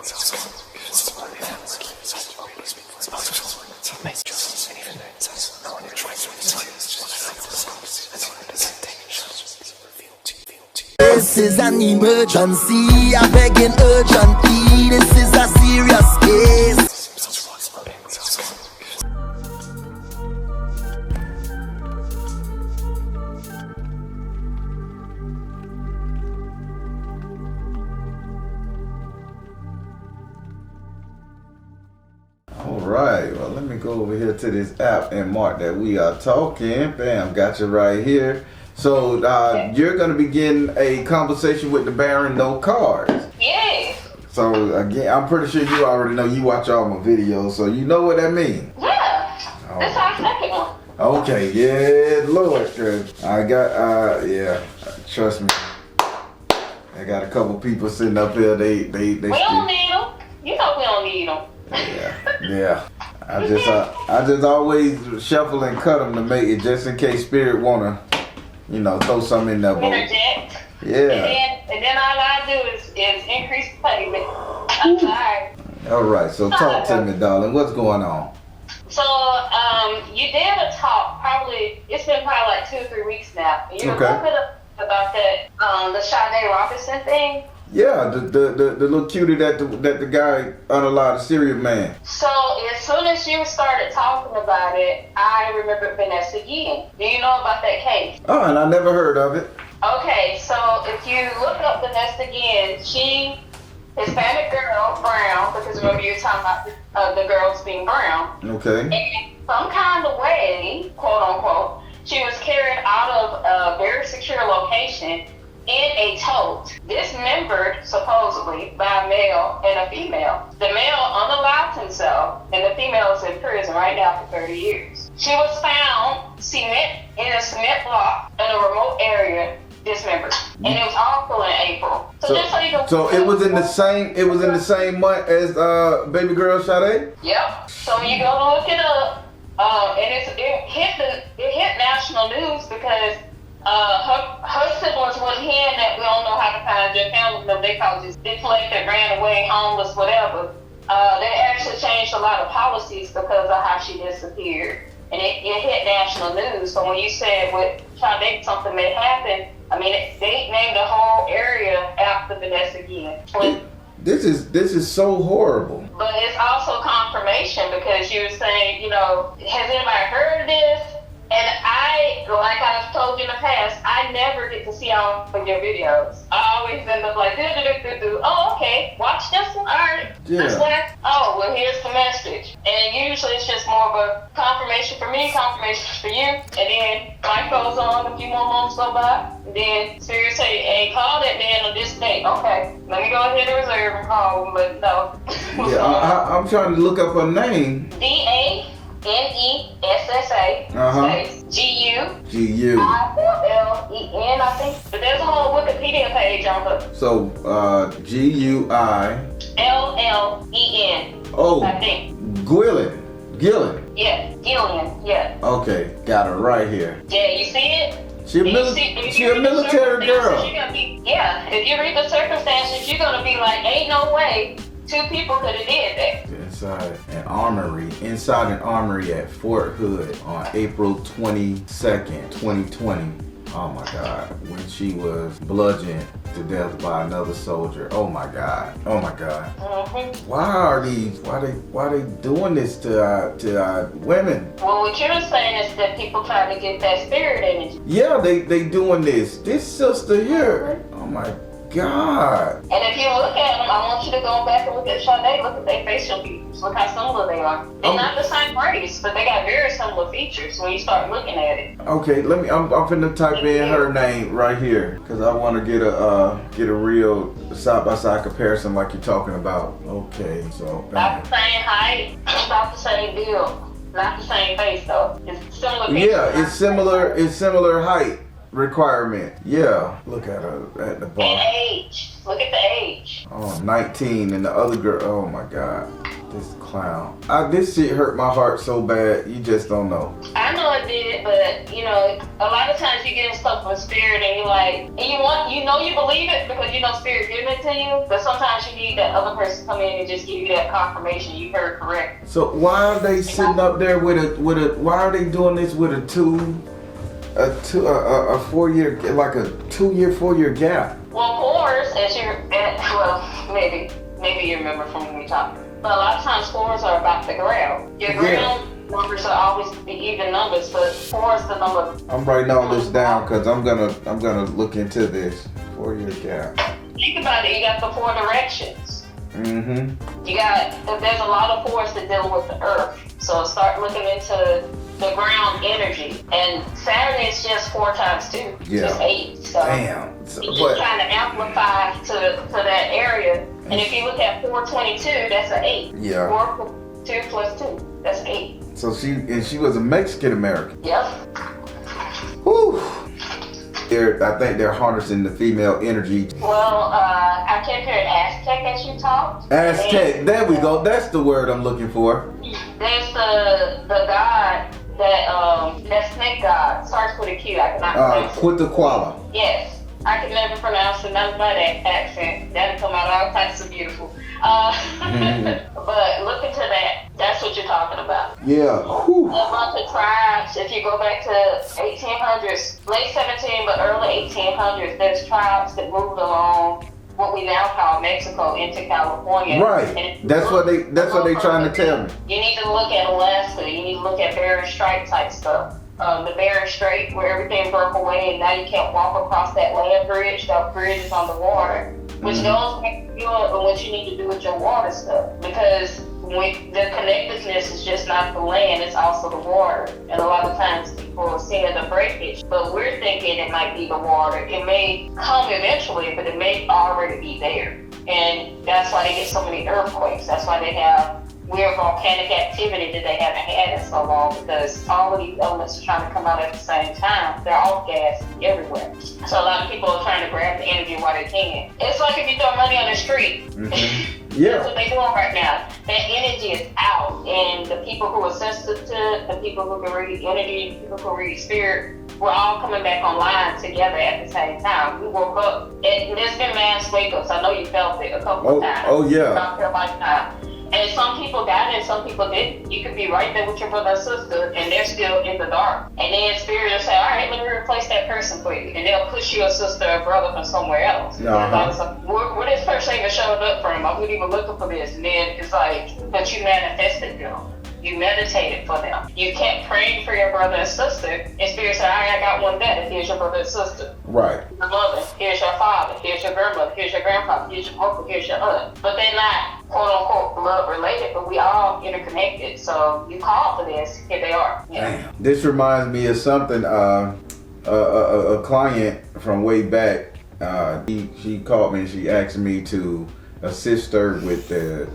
This is an emergency, I begging urgently. This is a serious case. Alright, well, let me go over here to this app and mark that we are talking. Bam, got you right here. So, you're going to be getting a conversation with the Baron No Cards. Yes. So, again, I'm pretty sure you already know, you watch all my videos, so you know what that means. Yeah. Oh. That's our second one. Okay, yeah, Lord. I got, yeah, trust me. I got a couple people sitting up here, they We don't need them. You know we don't need them. Yeah. I just always shuffle and cut them to make it just in case Spirit wanna, throw something in that boat. Interject. Yeah. And then all I do is increase payment. I'm sorry. All right. So talk to me, darling. What's going on? So you did a talk. It's been probably like 2 or 3 weeks now. You were talking about that the Sade Robinson thing. Yeah, the little cutie that the guy unalive the serial man. So as soon as you started talking about it, I remembered Vanessa Guillen. Do you know about that case? Oh, and I never heard of it. Okay, so if you look up Vanessa Guillen, she Hispanic girl, brown, because remember you were talking about the girls being brown. Okay. And some kind of way, quote unquote, she was carried out of a very secure location in a tote, dismembered supposedly by a male and a female. The male unalived himself, and the female is in prison right now for 30 years. She was found in a cement block in a remote area, dismembered, and it was also in April. So it was in the same month as baby girl Sade? Yep. So you go look it up, and it hit national news because her siblings wasn't hearing that we don't know how to find their family members. They called this deflected, ran away, homeless, whatever. They actually changed a lot of policies because of how she disappeared. And it hit national news. So when you said with Sade something may happen, they named the whole area after Vanessa Guillen. This is so horrible. But it's also confirmation because you were saying, has anybody heard of this? And like I've told you in the past, I never get to see all of your videos. I always end up like, oh, okay, watch this one, all right. Yeah. This one, oh, well, here's the message. And usually it's just more of a confirmation for me, confirmation for you. And then life goes on, a few more months go by. And then Spirit say, hey, call that man on this date. Okay, let me go ahead and reserve and call him, but no. I'm trying to look up her name. Vanessa space Guillen, I think. But there's a whole Wikipedia page on her. So Guillen. Oh, I think. Guillen. Yeah, Guillen. Yeah. Okay, got her right here. Yeah, you see it? She a military girl. If you read the circumstances, you're gonna be like, ain't no way 2 people could have did that. Inside an armory at Fort Hood on April 22nd, 2020. Oh my God, when she was bludgeoned to death by another soldier. Oh my God. Mm-hmm. Why they doing this to our women? Well, what you're saying is that people try to get that spirit energy. Yeah, they doing this. This sister here. Oh my God. And if you look at them, I want you to go back and look at Sade. Look at their facial features. Look how similar they are. They're not the same race, but they got very similar features when you start looking at it. Okay, I'm finna type in her name right here because I want to get a real side-by-side comparison like you're talking about. Okay, so about the same height, about the same build, not the same face though. It's similar features. Yeah, it's similar height requirement. Yeah, look at her at the bottom. And age. Look at the age. Oh, 19, and the other girl. Oh my God. This clown. This shit hurt my heart so bad. You just don't know. I know it did, but you know, a lot of times you get stuff from spirit, and you're like, and you believe it because you know spirit giving it to you. But sometimes you need that other person to come in and just give you that confirmation you heard correct. So why are they sitting up there with a? Why are they doing this with a 4-year, like a 2-year, 4-year gap? Well, fours, maybe you remember from when we talked. But a lot of times fours are about the ground. Your ground numbers are always the even numbers, but four is the number. I'm writing all this down because I'm gonna look into this 4-year gap. Think about it. You got the 4 directions. Mm-hmm. There's a lot of fours that deal with the earth. So start looking into the ground energy. And Saturn is just 4 times 2. Yeah. Just 8. So damn. you're just trying to amplify to that area. And if you look at 422, that's an 8. Yeah. 4 2 plus 2, that's 8. So she was a Mexican American. Yep. Whew. I think they're harnessing the female energy. Well, I came here at Aztec as you talked. Aztec, there we go. That's the word I'm looking for. There's the god that snake god starts with a Q. I cannot pronounce it. Quetzalcoatl. Yes. I can never pronounce it, not by that accent. That'll come out all types of beautiful. But look into that. That's what you're talking about. Yeah. Whew. A bunch of tribes, if you go back to 1800s, late 17, but early 1800s, there's tribes that moved along what we now call Mexico into California. Right. That's what they trying to tell me. You need to look at Alaska. You need to look at Bering Strait type stuff. The Bering Strait, where everything broke away, and now you can't walk across that land bridge. That bridge is on the water, which goes back to what you need to do with your water stuff. Because the connectedness is just not the land; it's also the water. And a lot of times people are seeing the breakage, but we're thinking it might be the water. It may come eventually, but it may already be there. And that's why they get so many earthquakes. That's why they have weird volcanic activity that they haven't had in so long, because all of these elements are trying to come out at the same time. They're all gas everywhere. So a lot of people are trying to grab the energy while they can. It's like if you throw money on the street. Mm-hmm. Yeah. That's what they're doing right now. That energy is out, and the people who are sensitive to it, the people who can read energy, the people who read spirit, we're all coming back online together at the same time. We woke up, and there's been mass wake-ups. I know you felt it a couple of times. Oh yeah. Throughout your lifetime. And some people got it and some people didn't. You could be right there with your brother or sister and they're still in the dark. And then spirit will say, all right, let me replace that person for you. And they'll push your sister or brother from somewhere else. Uh-huh. Where this person even showed up from? I wasn't even looking for this. And then it's like, but you manifested them. You meditated for them. You kept praying for your brother and sister. And spirit said, all right, I got one better. Here's your brother and sister. Right. Your mother. Here's your father. Here's your grandmother. Here's your grandfather. Here's your uncle. Here's your aunt. But they're not quote unquote blood related, but we all interconnected. So you called for this. Here they are. Yeah. Damn. This reminds me of something. A client from way back. She called me and she asked me to assist her with the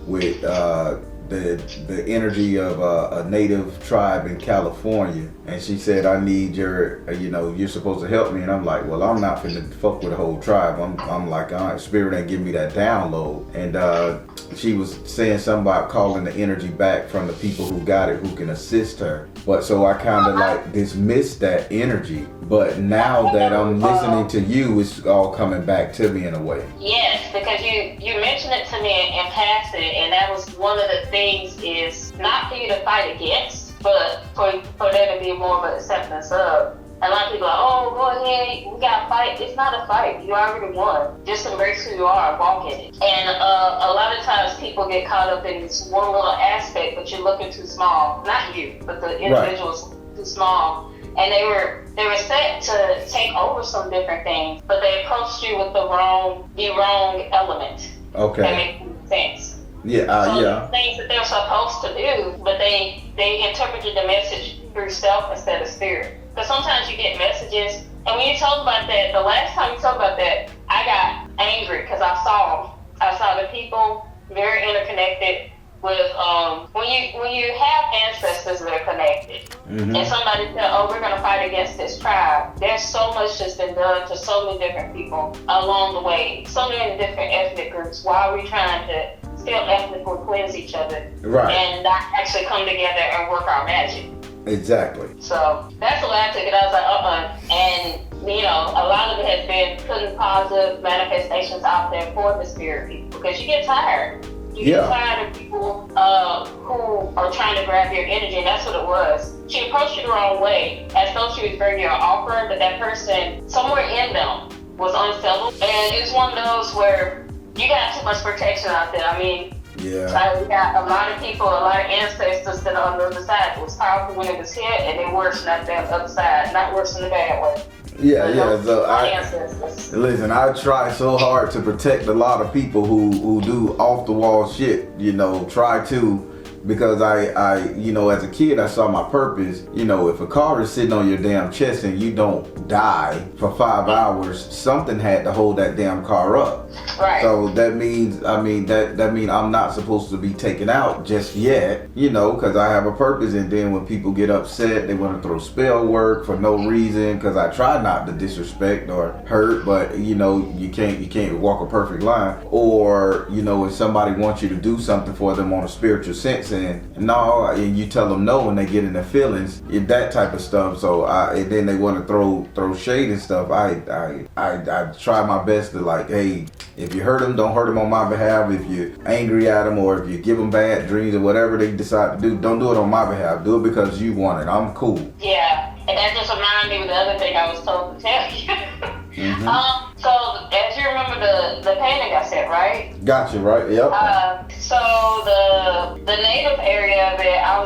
energy of a native tribe in California, and she said, I need your, you're supposed to help me. And I'm like, well, I'm not finna fuck with the whole tribe. I'm like, spirit ain't giving me that download. And she was saying something about calling the energy back from the people who got it, who can assist her. But so I kind of like dismissed that energy. But now that I'm listening to you, it's all coming back to me in a way. Yes, because you mentioned it to me in passing, and that was one of the things is not for you to fight against, but for there to be more of an acceptance of. A lot of people are like, oh, go ahead, we gotta fight. It's not a fight. You already won. Just embrace who you are and walk in it. And a lot of times people get caught up in this one little aspect, but you're looking too small. Not you, but the individuals too small. And they were set to take over some different things, but they approached you with the wrong element. Okay. That makes sense. Yeah, so things that they're supposed to do, but they interpreted the message through self instead of spirit. Because sometimes you get messages, and when you talk about that, the last time you talked about that, I got angry because I saw the people very interconnected with when you have ancestors that are connected, and somebody said, oh, we're gonna fight against this tribe. There's so much that's been done to so many different people along the way, so many different ethnic groups. Why are we trying to still ethnically will cleanse each other. Right. And not actually come together and work our magic. Exactly. So that's the way I took it. I was like, And, you know, a lot of it has been putting positive manifestations out there for the spirit people, because you get tired. You get tired of people who are trying to grab your energy, and that's what it was. She approached you the wrong way, as though she was bringing you an offer, but that person, somewhere in them, was unsettled. And it's one of those where you got too much protection out there. I mean, like we got a lot of people, a lot of ancestors that are on the other side. It was powerful when it was here, and they worse not the other side, not worse in the bad way. So listen, I try so hard to protect a lot of people who do off the wall shit, you know, try to, because I you know, as a kid, I saw my purpose. You know, if a car is sitting on your damn chest and you don't die for 5 hours, something had to hold that damn car up. Right. So that means, that means I'm not supposed to be taken out just yet, you know, because I have a purpose. And then when people get upset, they want to throw spell work for no reason, because I try not to disrespect or hurt, but you know, you can't walk a perfect line. Or, you know, if somebody wants you to do something for them on a spiritual sense, and you tell them no, and they get in their feelings, that type of stuff. So and then they want to throw shade and stuff. I try my best to, like, hey, if you hurt them, don't hurt them on my behalf. If you're angry at them, or if you give them bad dreams or whatever they decide to do, don't do it on my behalf. Do it because you want it. I'm cool. Yeah, and that just reminded me of the other thing I was told to tell you. So as you remember the painting I said, right? Gotcha, right? Yep. So the native area that I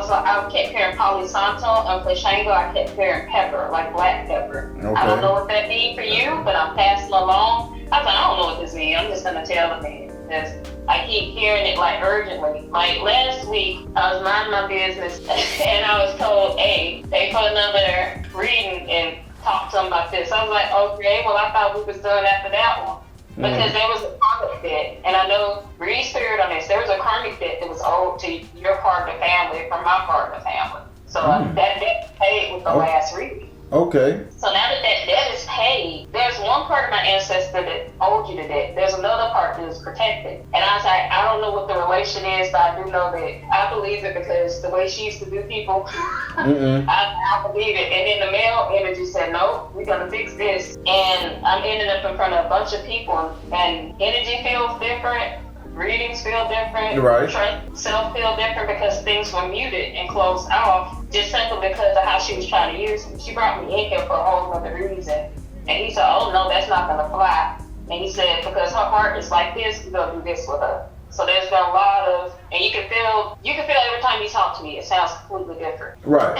kept hearing Palo Santo, and Plashango, I kept hearing pepper, like black pepper. Okay. I don't know what that means for you, but I'm passing along. I was like, I don't know what this means. I'm just gonna tell the man, because I keep hearing it like urgently. Like last week, I was minding my business and I was told, hey, they put another reading and talk to them about this. I was like, okay, well, I thought we was done after that one. Because there was a karmic debt, and I know, read spirit on this, there was a karmic debt that was owed to your part of the family from my part of the family. So that debt paid with the last reading. Okay. So now that debt is paid, there's one part of my ancestor that owed you the debt. There's another part that is protected. And I was like, I don't know what the relation is, but I do know that I believe it, because the way she used to do people, I believe it. And then the male energy said, no, we're going to fix this. And I'm ending up in front of a bunch of people, and energy feels different. Readings feel different. Right. Self feel different, because things were muted and closed off just simply because of how she was trying to use me. She brought me in here for a whole other reason. And he said, oh no, that's not going to fly. And he said, because her heart is like this, we're going to do this with her. So there's been a lot of, and you can feel every time you talk to me, it sounds completely different. Right.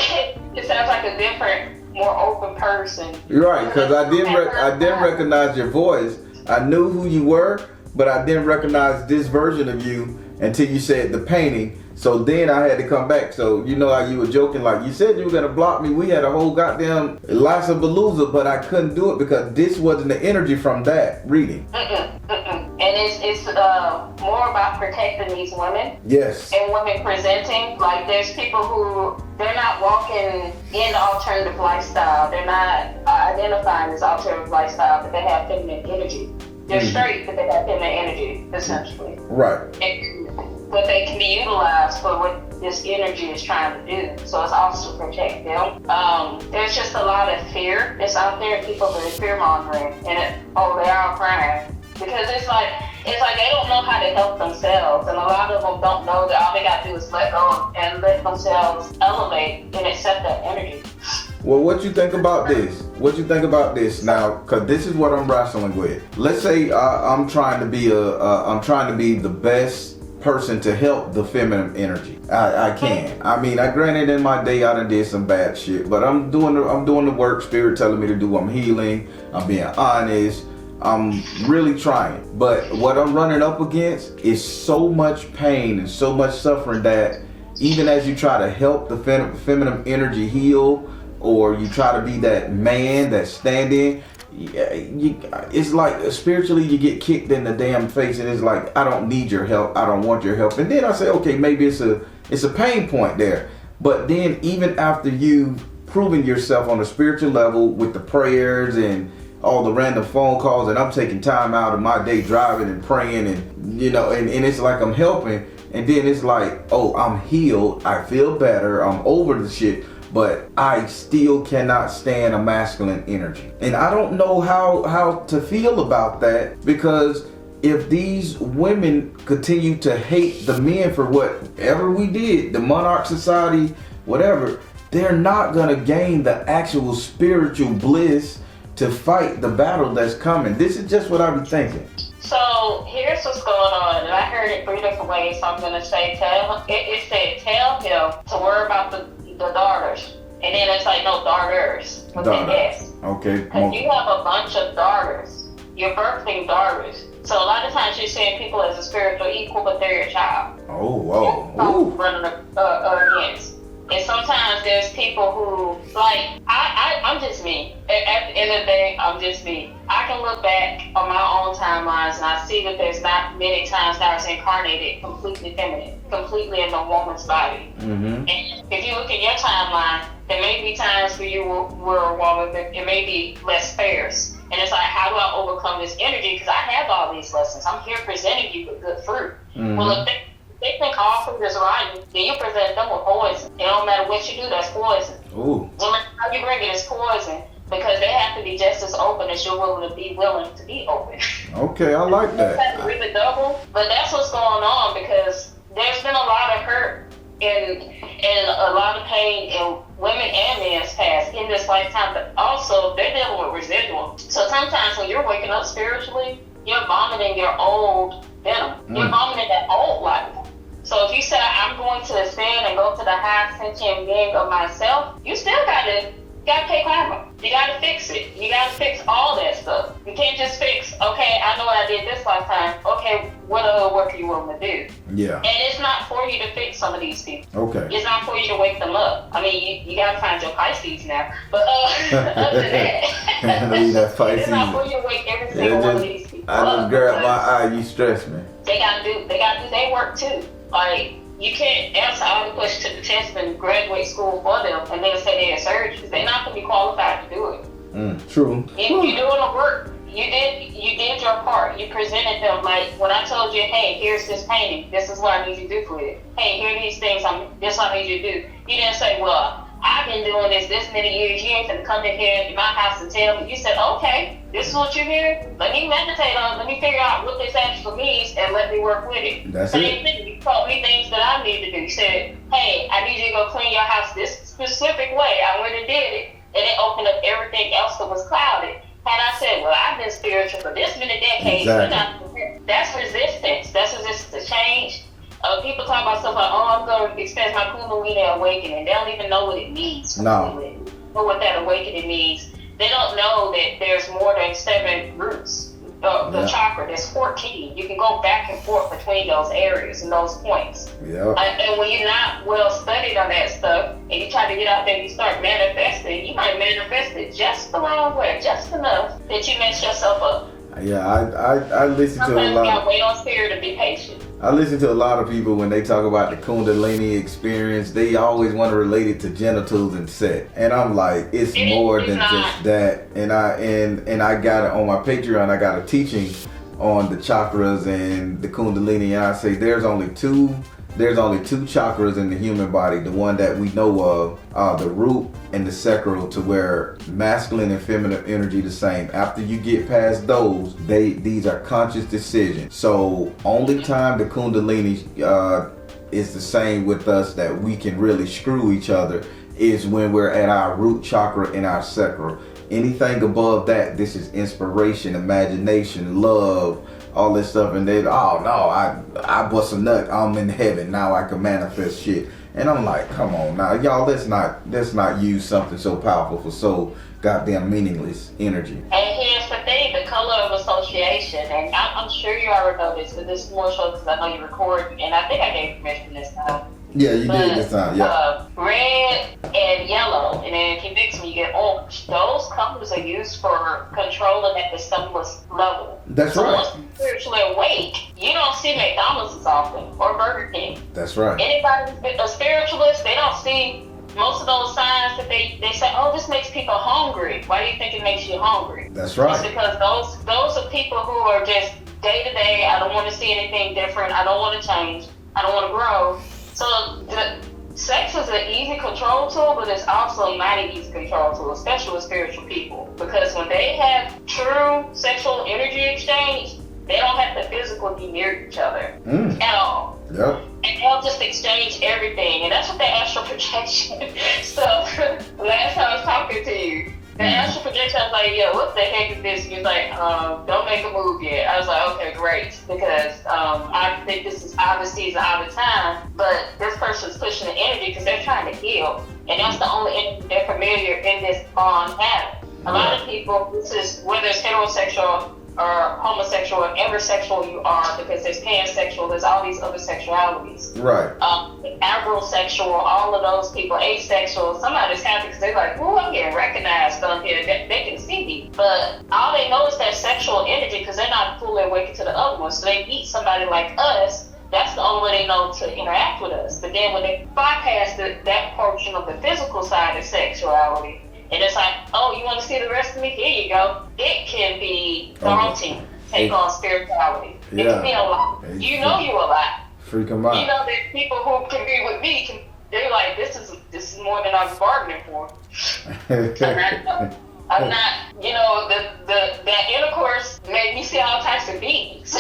It sounds like a different, more open person. You're right, because I didn't recognize your voice. I knew who you were, but I didn't recognize this version of you until you said the painting. So then I had to come back. So you know how you were joking, like you said you were gonna block me. We had a whole goddamn Lassa-Balooza, but I couldn't do it because this wasn't the energy from that reading. And it's more about protecting these women. Yes. And women presenting. Like there's people who, they're not walking in the alternative lifestyle. They're not identifying as alternative lifestyle, but they have feminine energy. They're straight, but they have feminine energy, essentially. Right. But they can be utilized for what this energy is trying to do. So it's also to protect them. There's just a lot of fear that's out there. People are fear mongering, and they are crying, because it's like they don't know how to help themselves, and a lot of them don't know that all they got to do is let go and let themselves elevate and accept that energy. Well, what you think about this? What you think about this now? Because this is what I'm wrestling with. Let's say I'm trying to be the best person to help the feminine energy. I can. I mean, granted, in my day I done did some bad shit, but I'm doing the work Spirit telling me to do. I'm healing. I'm being honest. I'm really trying. But what I'm running up against is so much pain and so much suffering that even as you try to help the feminine energy heal, or you try to be that man that's standing, it's like spiritually you get kicked in the damn face, and it's like, I don't need your help, I don't want your help. And then I say, okay, maybe it's a pain point there. But then even after you've proven yourself on a spiritual level with the prayers and all the random phone calls, and I'm taking time out of my day driving and praying, and you know, and it's like I'm helping, and then it's like, oh, I'm healed, I feel better, I'm over the shit, but I still cannot stand a masculine energy. And I don't know how to feel about that, because if these women continue to hate the men for whatever we did, the monarch society, whatever, they're not gonna gain the actual spiritual bliss to fight the battle that's coming. This is just what I be thinking. So here's what's going on, and I heard it 3 different ways. So I'm gonna say, it said tell him to worry about the daughters, and then it's like no daughters with an S. Okay. Because you have a bunch of daughters. You're birthing daughters. So a lot of times you're seeing people as a spiritual equal, but they're your child. Oh, whoa. Running against. And sometimes there's people who, like, I'm just me. At the end of the day, I'm just me. I can look back on my own timelines and I see that there's not many times that I was incarnated completely feminine, completely in a woman's body. Mm-hmm. And if you look at your timeline, there may be times where you were a woman, but it may be less fierce. And it's like, how do I overcome this energy? Because I have all these lessons. I'm here presenting you with good fruit. Mm-hmm. Well, if they think all fruit is rotten, then you present them with poison. It don't matter what you do, that's poison. Ooh. No matter how you bring it, it's poison. Because they have to be just as open as you're willing to be open. Okay, I like that. That's really double. But that's what's going on, because there's been a lot of hurt and a lot of pain in women and men's past in this lifetime, but also they're dealing with residual. So sometimes when you're waking up spiritually, you're vomiting your old venom. You're vomiting that old life. So if you say, I'm going to ascend and go to the high sentient being of myself, you still gotta pay karma. You gotta fix it. You gotta fix all that stuff. You can't just fix, okay, I know what I did this lifetime. Okay, what other work are you willing to do? Yeah. And it's not for you to fix some of these people. Okay. It's not for you to wake them up. I mean, you gotta find your Pisces now. But other than that, Leave that Pisces. It's not for you to wake every single one of these people I up. just grabbed my eye, you stress me. They gotta do their work too. Like, you can't answer all the questions to the test and graduate school for them and then say they're surgeons. They're not gonna be qualified to do it. True. If you're doing the work, you did your part. You presented them, like when I told you, hey, here's this painting. This is what I need you to do for it. Hey, here are these things. This is what I need you to do. You didn't say, well, I've been doing this many years. You ain't gonna come in here in my house and tell me. You said, okay, this is what you're here. Let me meditate on it. Let me figure out what this actually means and let me work with it. That's Same it. thing. You taught me things that I need to do. You said, hey, I need you to go clean your house this specific way. I went and did it. And it opened up everything else that was clouded. Had I said, well, I've been spiritual for this many decades, Exactly. That's resistance. That's resistance to change. People talk about stuff like, oh, I'm going to experience my Kundalini awakening. They don't even know what it means. No. Or what that awakening means. They don't know that there's more than 7 roots. The chakra, there's 14. You can go back and forth between those areas and those points. Yeah. And when you're not well studied on that stuff, and you try to get out there and you start manifesting, you might manifest it just the wrong way, just enough that you mess yourself up. Yeah, I listen to a Sometimes lot. you gotta wait on spirit to be patient. I listen to a lot of people when they talk about the Kundalini experience. They always want to relate it to genitals and sex, and I'm like, it's more than just that. And I got it on my Patreon. I got a teaching on the chakras and the Kundalini, and I say there's only two chakras in the human body. The one that we know of, the root and the sacral, to where masculine and feminine energy the same. After you get past those, these are conscious decisions. So only time the Kundalini is the same with us that we can really screw each other is when we're at our root chakra and our sacral. Anything above that, this is inspiration, imagination, love, all this stuff, and then, oh no, I bust a nut, I'm in heaven, now I can manifest shit. And I'm like, come on now, y'all, let's not use something so powerful for so goddamn meaningless energy. And here's the thing, the color of association, and I'm sure you already know this, but this is more so because I know you record, and I think I gave permission this time. Yeah, you did this time, yeah. Red and yellow, and then if you mix them, you get orange. Those colors are used for controlling at the subtlest level. That's so right. Once you're spiritually awake, you don't see McDonald's as often, or Burger King. That's right. Anybody who's a spiritualist, they don't see most of those signs that they say, oh, this makes people hungry. Why do you think it makes you hungry? That's right. It's because those are people who are just day to day. I don't want to see anything different. I don't want to change. I don't want to grow. So sex is an easy control tool, but it's also not an easy control tool, especially with spiritual people. Because when they have true sexual energy exchange, they don't have to physically be near each other at all. Yep. And they'll just exchange everything. And that's what the astral projection stuff. Last time I was talking to you, the astral projection, I was like, yo, what the heck is this? And he was like, don't make a move yet. I was like, okay, great. Because I think this is obviously out of time, but this person's pushing the energy because they're trying to heal. And that's the only energy they're familiar in this bond having. A lot of people, this is whether it's heterosexual or homosexual, whatever sexual you are, because there's pansexual, there's all these other sexualities. Right. Agrosexual, all of those people, asexual, somebody's happy because they're like, oh, I'm getting recognized on here, they can see me. But all they know is that sexual energy because they're not fully awakened to the other one. So they meet somebody like us, that's the only way they know to interact with us. But then when they bypass that portion of the physical side of sexuality, and it's like, oh, you want to see the rest of me? Here you go. It can be daunting. Take on spirituality. It can be a lot. You know you a lot. Freak them out. You know that people who can be with me, they're like, this is more than I was bargaining for. I'm not, you know, that intercourse made me see all types of beings.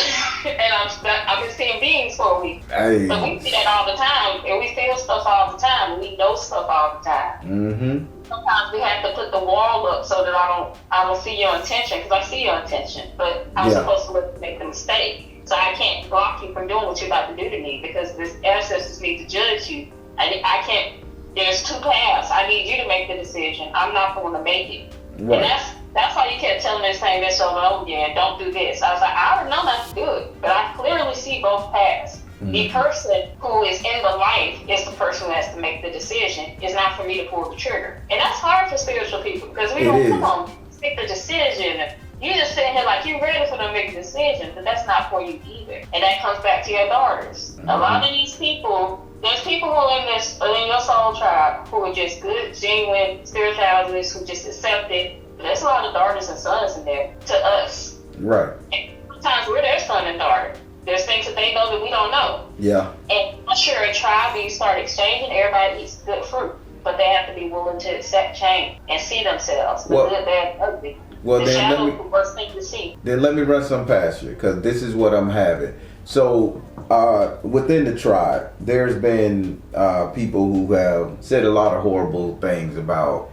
And I've been seeing beings for a week. Hey. But we see that all the time, and we feel stuff all the time, and we know stuff all the time. Mm-hmm. Sometimes we have to put the wall up so that I don't see your intention, because I see your intention, but I'm supposed to let you make the mistake. So I can't block you from doing what you're about to do to me, because this ancestors need to judge you. I can't. There's two paths. I need you to make the decision. I'm not going to make it. Right. And that's why you kept telling me saying this over and over again. Don't do this. I was like, I already know not to do it, but I clearly see both paths. Mm-hmm. The person who is in the life is the person who has to make the decision. It's not for me to pull the trigger. And that's hard for spiritual people because we don't come on, make the decision. You just sitting here like you're ready for them to make a decision, but that's not for you either. And that comes back to your daughters. Mm-hmm. A lot of these people, there's people who are in your soul tribe who are just good, genuine spiritualists who just accept it. But there's a lot of daughters and sons in there to us. Right. And sometimes we're their son and daughter. There's things that they know that we don't know. Yeah. And once you're a tribe and you start exchanging, everybody eats good fruit. But they have to be willing to accept change and see themselves. The good, bad, and ugly. Well, the shadow is the worst thing to see. Then let me run some past you, because this is what I'm having. So within the tribe, there's been people who have said a lot of horrible things about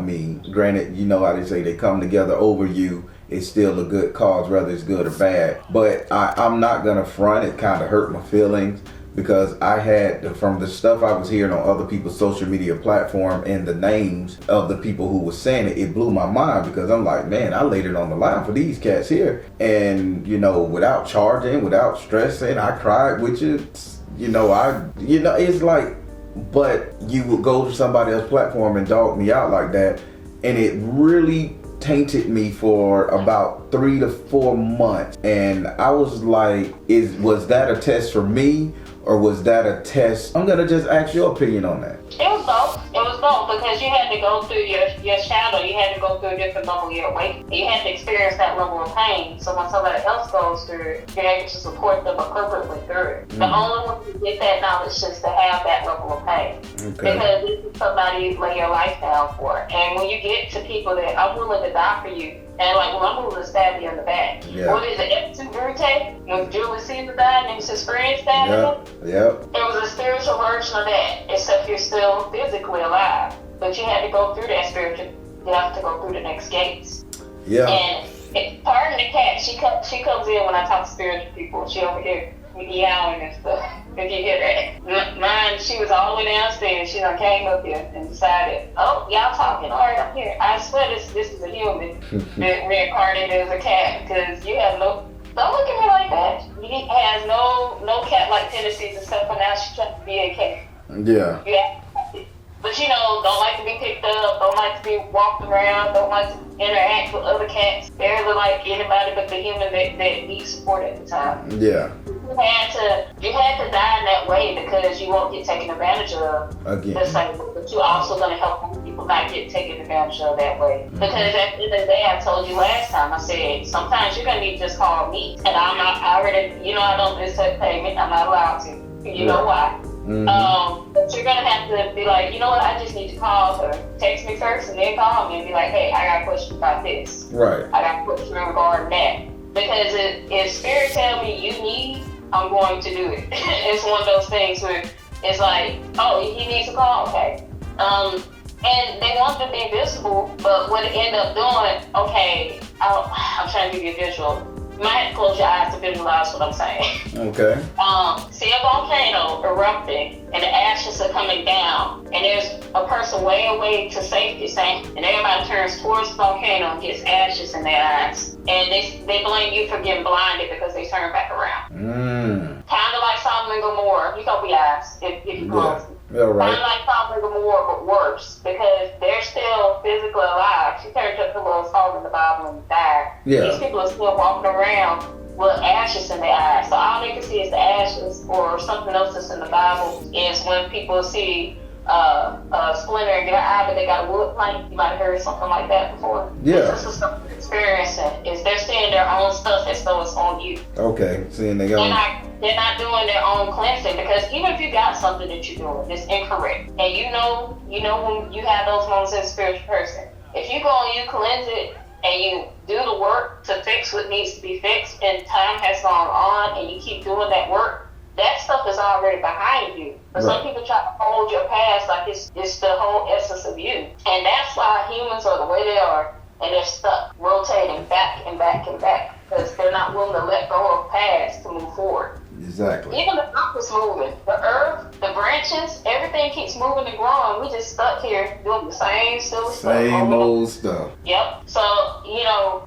me. Granted, you know how they say they come together over you. It's still a good cause, whether it's good or bad. But I'm not going to front. It kind of hurt my feelings because I had, from the stuff I was hearing on other people's social media platform and the names of the people who were saying it, it blew my mind because I'm like, man, I laid it on the line for these cats here. And, you know, without charging, without stressing, I cried with you. It's like, but you would go to somebody else's platform and dog me out like that. And it really tainted me for about 3 to 4 months. And I was like, was that a test for me? Or was that a test? I'm gonna just ask your opinion on that. It was both. It was both because you had to go through your shadow. You had to go through a different level of your awakening. You had to experience that level of pain. So when somebody else goes through it, you're able to support them appropriately through it. The only way to get that knowledge is to have that level of pain. Okay. Because this is somebody you lay your life down for. And when you get to people that I'm willing to die for you, and like when I'm willing to stab you in the back. Yeah. What is it, F2 Brute? When Julius Caesar died and his friend stabbed him? Yep. It was a spiritual version of that, except you're still physically alive. But you had to go through that spiritual, you have to go through the next gates. Yeah. And pardon the cat, she comes in when I talk to spiritual people. She over here meowing and stuff. If you hear that. Mine, she was all the way downstairs. She done came up here and decided, oh, y'all talking. All right, I'm here. I swear this is a human that reincarnated as a cat because you have no, don't look at me like that. He has no cat-like tendencies except for now she's trying to be a cat. Yeah. Yeah. But you know, don't like to be picked up, don't like to be walked around, don't like to interact with other cats, barely like anybody but the human that needs support at the time. Yeah. You had to die in that way because you won't get taken advantage of again. The same, but you're also going to help people people not get taken advantage of that way. Because at the end of the day, I told you last time, I said, sometimes you're going to need to just call me. And I don't accept payment. I'm not allowed to. You know why? But you're going to have to be like, you know what, I just need to call her. Text me first and then call me and be like, hey, I got a question about this. Right. I got a question regarding that. Because if Spirit tell me you need, I'm going to do it. It's one of those things where it's like, oh, he needs a call, okay. And they want to be visible, but what it end up doing, okay, I'm trying to give you a visual. You might have to close your eyes to visualize what I'm saying. Okay. See a volcano erupting, and the ashes are coming down, and there's a person way away to safety saying, and everybody turns towards the volcano and gets ashes in their eyes. And they blame you for getting blinded because they turn back around. Kind of like Sodom and Gomorrah. You gonna be asked if you close. Yeah, right. Kind of like Sodom and Gomorrah, but worse, because they're still physically alive. She turned up the little salt in the Bible and died. Yeah. These people are still walking around with ashes in their eyes. So all they can see is the ashes, or something else that's in the Bible is when people see a splinter in their eye, but they got a wood plank. You might have heard something like that before. Yeah. This is something they're experiencing, is they're seeing their own stuff as though it's on you. Okay, seeing they got. They're not doing their own cleansing, because even if you got something that you're doing that's incorrect, and you know when you have those moments as a spiritual person, if you go and you cleanse it and you do the work to fix what needs to be fixed, and time has gone on and you keep doing that work, that stuff is already behind you. But some people try to hold your past like it's the whole essence of you. And that's why humans are the way they are, and they're stuck rotating back and back and back, because they're not willing to let go of past to move forward. Exactly. Even the earth is moving. The earth, the branches, everything keeps moving and growing. We just stuck here doing the same silly stuff. Same old stuff. Yep. So,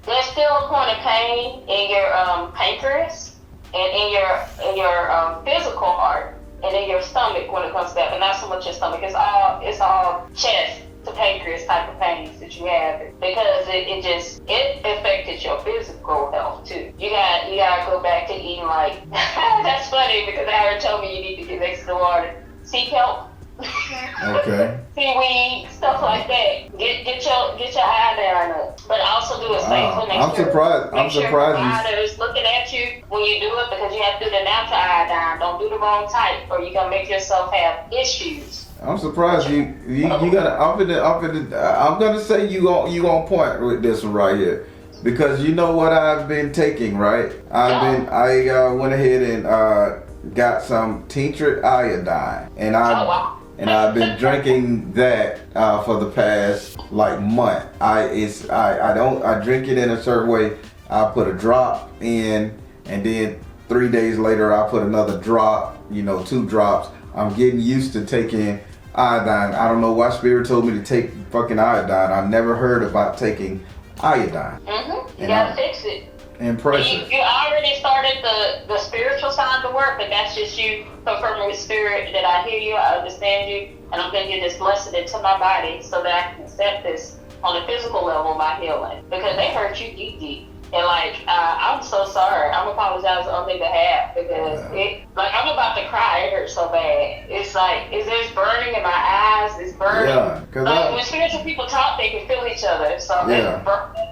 there's still a point of pain in your pancreas and in your physical heart and in your stomach when it comes to that, but not so much your stomach. It's all chest to pancreas type of pains that you have, because it affected your physical health too. You gotta go back to eating like that's funny, because Aaron told me you need to get extra water, sea kelp, okay, seaweed, stuff like that. Get your iodine up, but also do it safely. I'm surprised. I'm surprised. Is looking at you when you do it, because you have to do the natural iodine. Don't do the wrong type, or you're gonna make yourself have issues. I'm surprised you gotta. I'm gonna say you on point with this one right here, because you know what I've been taking, right? I went ahead and got some tinctured iodine, and I've been drinking that for the past like month. I drink it in a certain way. I put a drop in, and then 3 days later I put another drop. 2 drops. I'm getting used to taking iodine. I don't know why Spirit told me to take fucking iodine. I never heard about taking iodine. You gotta fix it. Impressive. You already started the spiritual side of the work, but that's just you confirming with Spirit that I hear you, I understand you, and I'm gonna get this blessing into my body so that I can accept this on the physical level, my healing. Because they hurt you deep. And I'm so sorry. I'm apologizing on their behalf, because I'm about to cry. It hurts so bad. It's like, there's burning in my eyes. It's burning. Yeah, when spiritual people talk, they can feel each other. So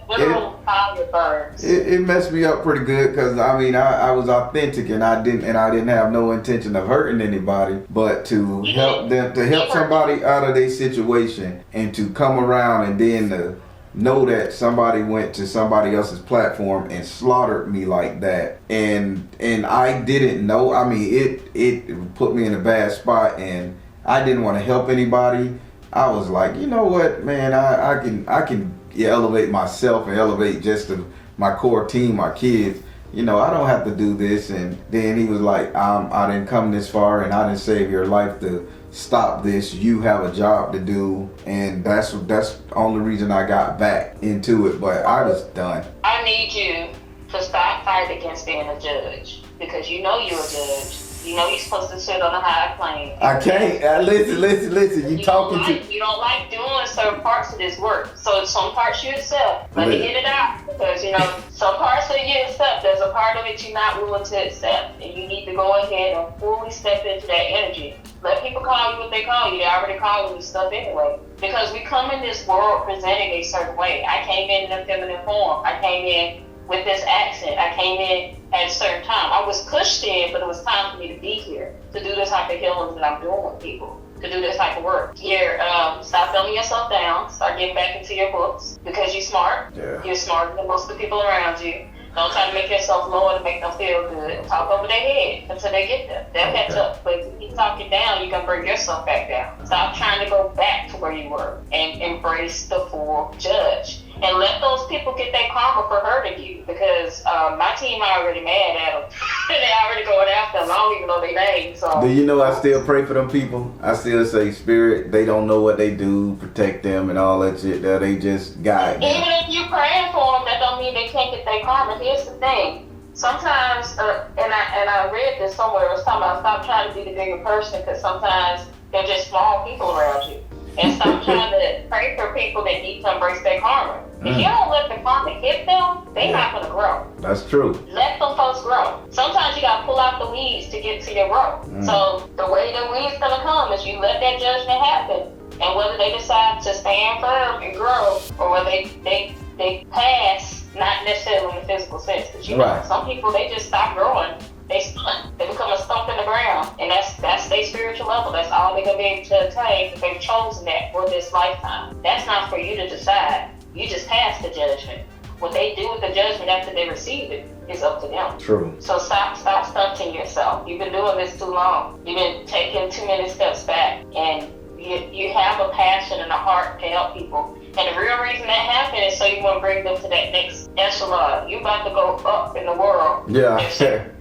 literal fire burns. It messed me up pretty good, because I was authentic, and I didn't have no intention of hurting anybody, but to help somebody out of their situation, and to come around and then to know that somebody went to somebody else's platform and slaughtered me like that, and I didn't know. It put me in a bad spot, and I didn't want to help anybody. I was like, you know what, man, I can elevate myself and elevate just my core team, my kids. I don't have to do this. And then he was like, I didn't come this far, and I didn't save your life to stop this. You have a job to do. And that's the only reason I got back into it, but I was done. I need you to stop fighting against being a judge, because you're a judge. You're supposed to sit on a high plane. I can't. Listen. You talking to... You don't like doing certain parts of this work. So some parts you accept. Let me get it out. Because, some parts that you accept, there's a part of it you're not willing to accept. And you need to go ahead and fully step into that energy. Let people call you what they call you. They already call you stuff anyway. Because we come in this world presenting a certain way. I came in a feminine form. I came in with this accent. I came in at a certain time. I was pushed in, but it was time for me to be here to do this type of healing that I'm doing with people, to do this type of work. Here, stop dumbing yourself down. Start getting back into your books because you're smart. Yeah. You're smarter than most of the people around you. Don't try to make yourself lower to make them feel good. Talk over their head until they get there. They'll catch up. But if you talk it down, you can bring yourself back down. Stop trying to go back to where you were and embrace the full judge. And let those people get their karma for hurting you, because my team already mad at them. They already going after them. I don't even know their names. So. Do you know I still pray for them people? I still say, Spirit, they don't know what they do, protect them and all that shit. That they just guide them. Even if you're praying for them, that don't mean they can't get their karma. Here's the thing. Sometimes, and I read this somewhere, it was talking about stop trying to be the bigger person, because sometimes they're just small people around you. And stop trying to pray for people that need to embrace their karma. If you don't let the karma hit them, they're not going to grow. That's true. Let them folks grow. Sometimes you got to pull out the weeds to get to your growth. So the way the weeds going to come is you let that judgment happen. And whether they decide to stand firm and grow, or whether they pass, not necessarily in the physical sense. But you know, some people, they just stop growing. They stunt. They become a stump in the ground. And that's their spiritual level. That's all they're going to be able to attain if they've chosen that for this lifetime. That's not for you to decide. You just pass the judgment. What they do with the judgment after they receive it is up to them. True. So stop stunting yourself. You've been doing this too long. You've been taking too many steps back. And you have a passion and a heart to help people. And the real reason that happened is so you want to bring them to that next echelon. You about to go up in the world. Yeah.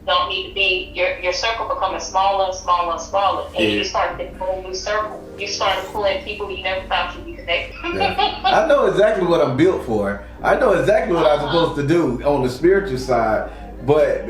Don't need to be your circle becoming smaller and smaller and smaller, and you start to pull a new circle. You start to pull in people you never thought you'd be connected. I know exactly what I'm built for. I know exactly what I'm supposed to do on the spiritual side, but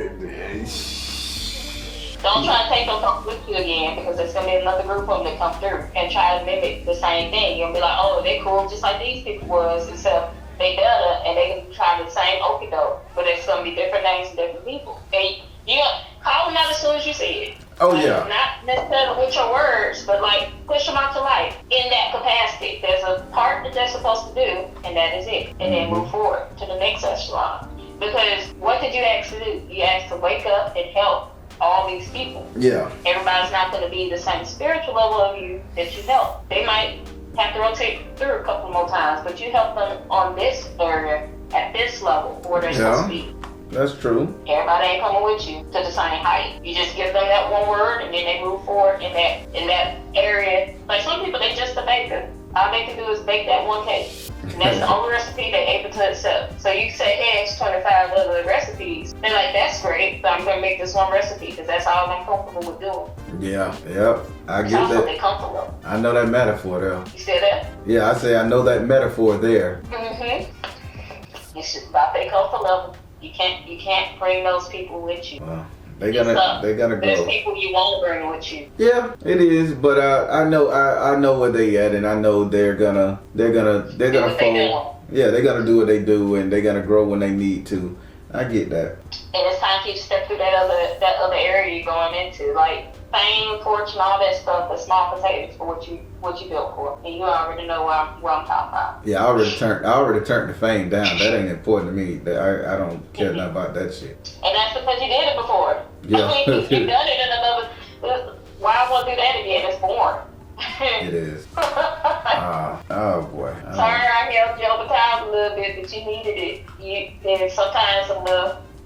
don't try to take them with you again, because there's gonna be another group of them that come through and try to mimic the same thing. You'll be like, oh, they cool just like these people was, except they better, and they can try the same okie doke, but it's gonna be different names and different people. And you call them out as soon as you see it. Oh yeah. Not necessarily with your words, but like push them out to life in that capacity. There's a part that they're supposed to do, and that is it. And then move forward to the next echelon. Because what did you ask to do? You asked to wake up and help all these people. Yeah. Everybody's not going to be the same spiritual level of you that you help. They might have to rotate through a couple more times, but you help them on this area at this level where they're supposed to be. That's true. Everybody ain't coming with you to the same height. You just give them that one word, and then they move forward in that area. Like some people, they just a baker. All they can do is bake that one cake. And that's the only recipe they're able to accept. So you say, hey, it's 25 other recipes. They're like, that's great, but I'm going to make this one recipe because that's all I'm comfortable with doing. Yeah, yep. I get that's that. They're comfortable. I know that metaphor though. You see that? Yeah, I say I know that metaphor there. Mm-hmm. It's just about their comfort level. You can't bring those people with you. They gotta go. There's people you want to bring with you. Yeah, it is, but I know where they at, and I know they're gonna fold. Yeah, they're gonna do what they do, and they're gonna grow when they need to. I get that. And it's time for you to step through that other area you're going into, like fame, fortune, all that stuff. The small potatoes for what you built for, and you already know what I'm talking about. Yeah, I already turned the fame down. That ain't important to me. I don't care nothing about that shit. And that's because you did it before. Yeah. You've done it in another. Why I want to do that again? It's boring. It is. Oh boy. Sorry, I helped you over time a little bit, but you needed it. And sometimes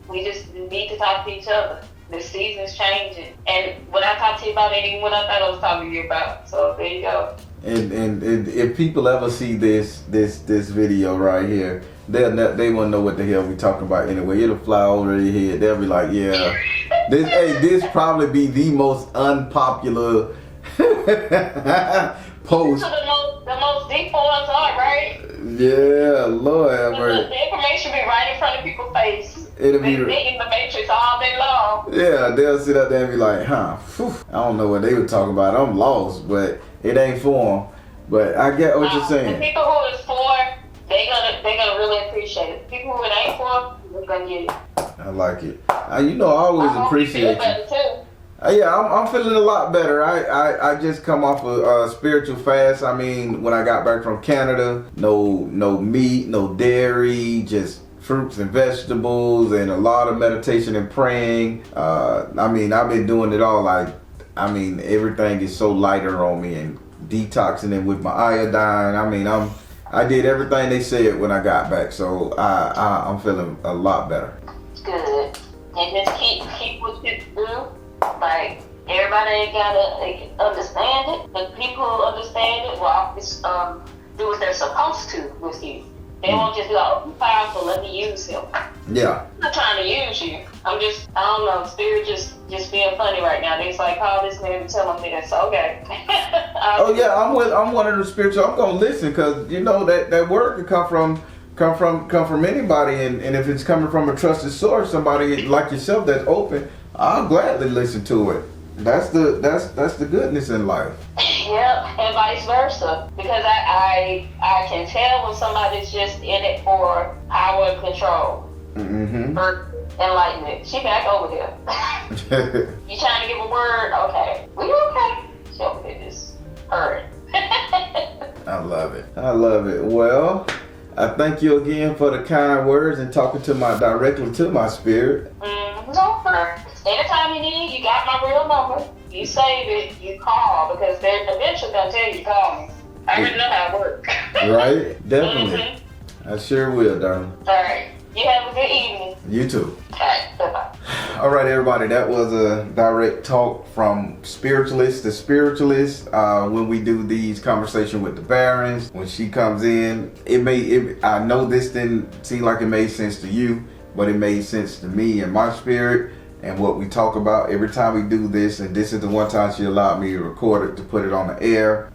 we just need to talk to each other. The season's changing, and what I talked to you about ain't even what I thought I was talking to you about. So there you go. And if people ever see this video right here, they won't know what the hell we talking about anyway. It'll fly over their head. They'll be like, yeah, this probably be the most unpopular post. The most deep ones are, right? Yeah, Lord have mercy. The information be right in front of people's face. It'll be in the matrix all day long. Yeah, they'll sit up there and be like, I don't know what they were talking about. I'm lost, but it ain't for them. But I get what you're saying. The people who it's for, they're gonna really appreciate it. People who it ain't for, they're gonna get it. I like it. I always appreciate you. Yeah, I'm feeling a lot better. I just come off a spiritual fast. I mean, when I got back from Canada, no meat, no dairy, just fruits and vegetables, and a lot of meditation and praying. I mean, I've been doing it all. Everything is so lighter on me, and detoxing it with my iodine. I mean, I did everything they said when I got back, so I'm feeling a lot better. Good. And just keep what you do. Like, everybody ain't gotta understand it, but people who understand it will always do what they're supposed to with you. They won't just be like, oh, you're powerful, let me use him. Yeah. I'm not trying to use you. I don't know, Spirit just being funny right now. They's like, call this man and tell him this. Okay. Oh yeah, I'm one of the spiritual. I'm gonna listen, because you know that word can come from anybody, and if it's coming from a trusted source, somebody like yourself that's open, I'll gladly listen to it. That's the goodness in life. Yeah, and vice versa. Because I can tell when somebody's just in it for power and control. Mm-hmm. Or enlightenment. She back over there. You trying to give a word? Okay. We okay? She over there just heard. I love it. Well, I thank you again for the kind words and talking directly to my spirit. No, anytime you need, you got my real number. You save it, you call, because they're eventually gonna tell you call me. I already know how it works. Right? Definitely. Mm-hmm. I sure will, darling. Alright. You have a good evening. You too. Alright, bye-bye. All right, everybody. That was a direct talk from spiritualist to spiritualist. When we do these conversations with the Barons, when she comes in, I know this didn't seem like it made sense to you, but it made sense to me and my spirit and what we talk about every time we do this. And this is the one time she allowed me to record it, to put it on the air.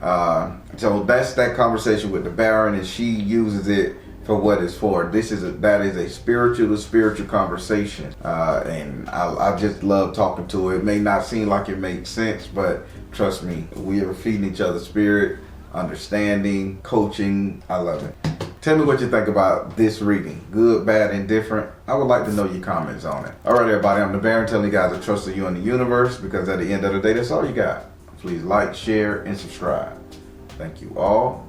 So that's that conversation with the Baron, and she uses it for what it's for. That is a spiritual to spiritual conversation, and I just love talking to her. It may not seem like it makes sense, but trust me, we are feeding each other spirit, understanding, coaching. I love it. Tell me what you think about this reading. Good, bad, indifferent. I would like to know your comments on it. All right, everybody, I'm the Baron telling you guys I trust you in the universe, because at the end of the day, that's all you got. Please like, share, and subscribe. Thank you all.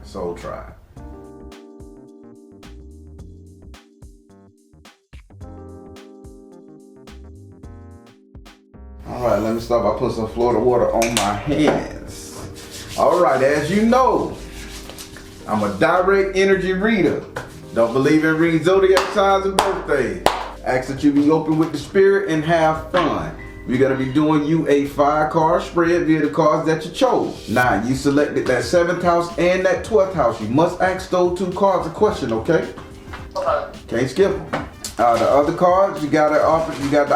Soul Tribe. All right, let me start by putting some Florida water on my hands. All right, as you know, I'm a direct energy reader. Don't believe in reading zodiac signs and birthdays. Ask that you be open with the spirit and have fun. We're going to be doing you a 5-card spread via the cards that you chose. Now, you selected that 7th house and that 12th house. You must ask those 2 cards a question, okay? Can't skip them. The other cards, you got the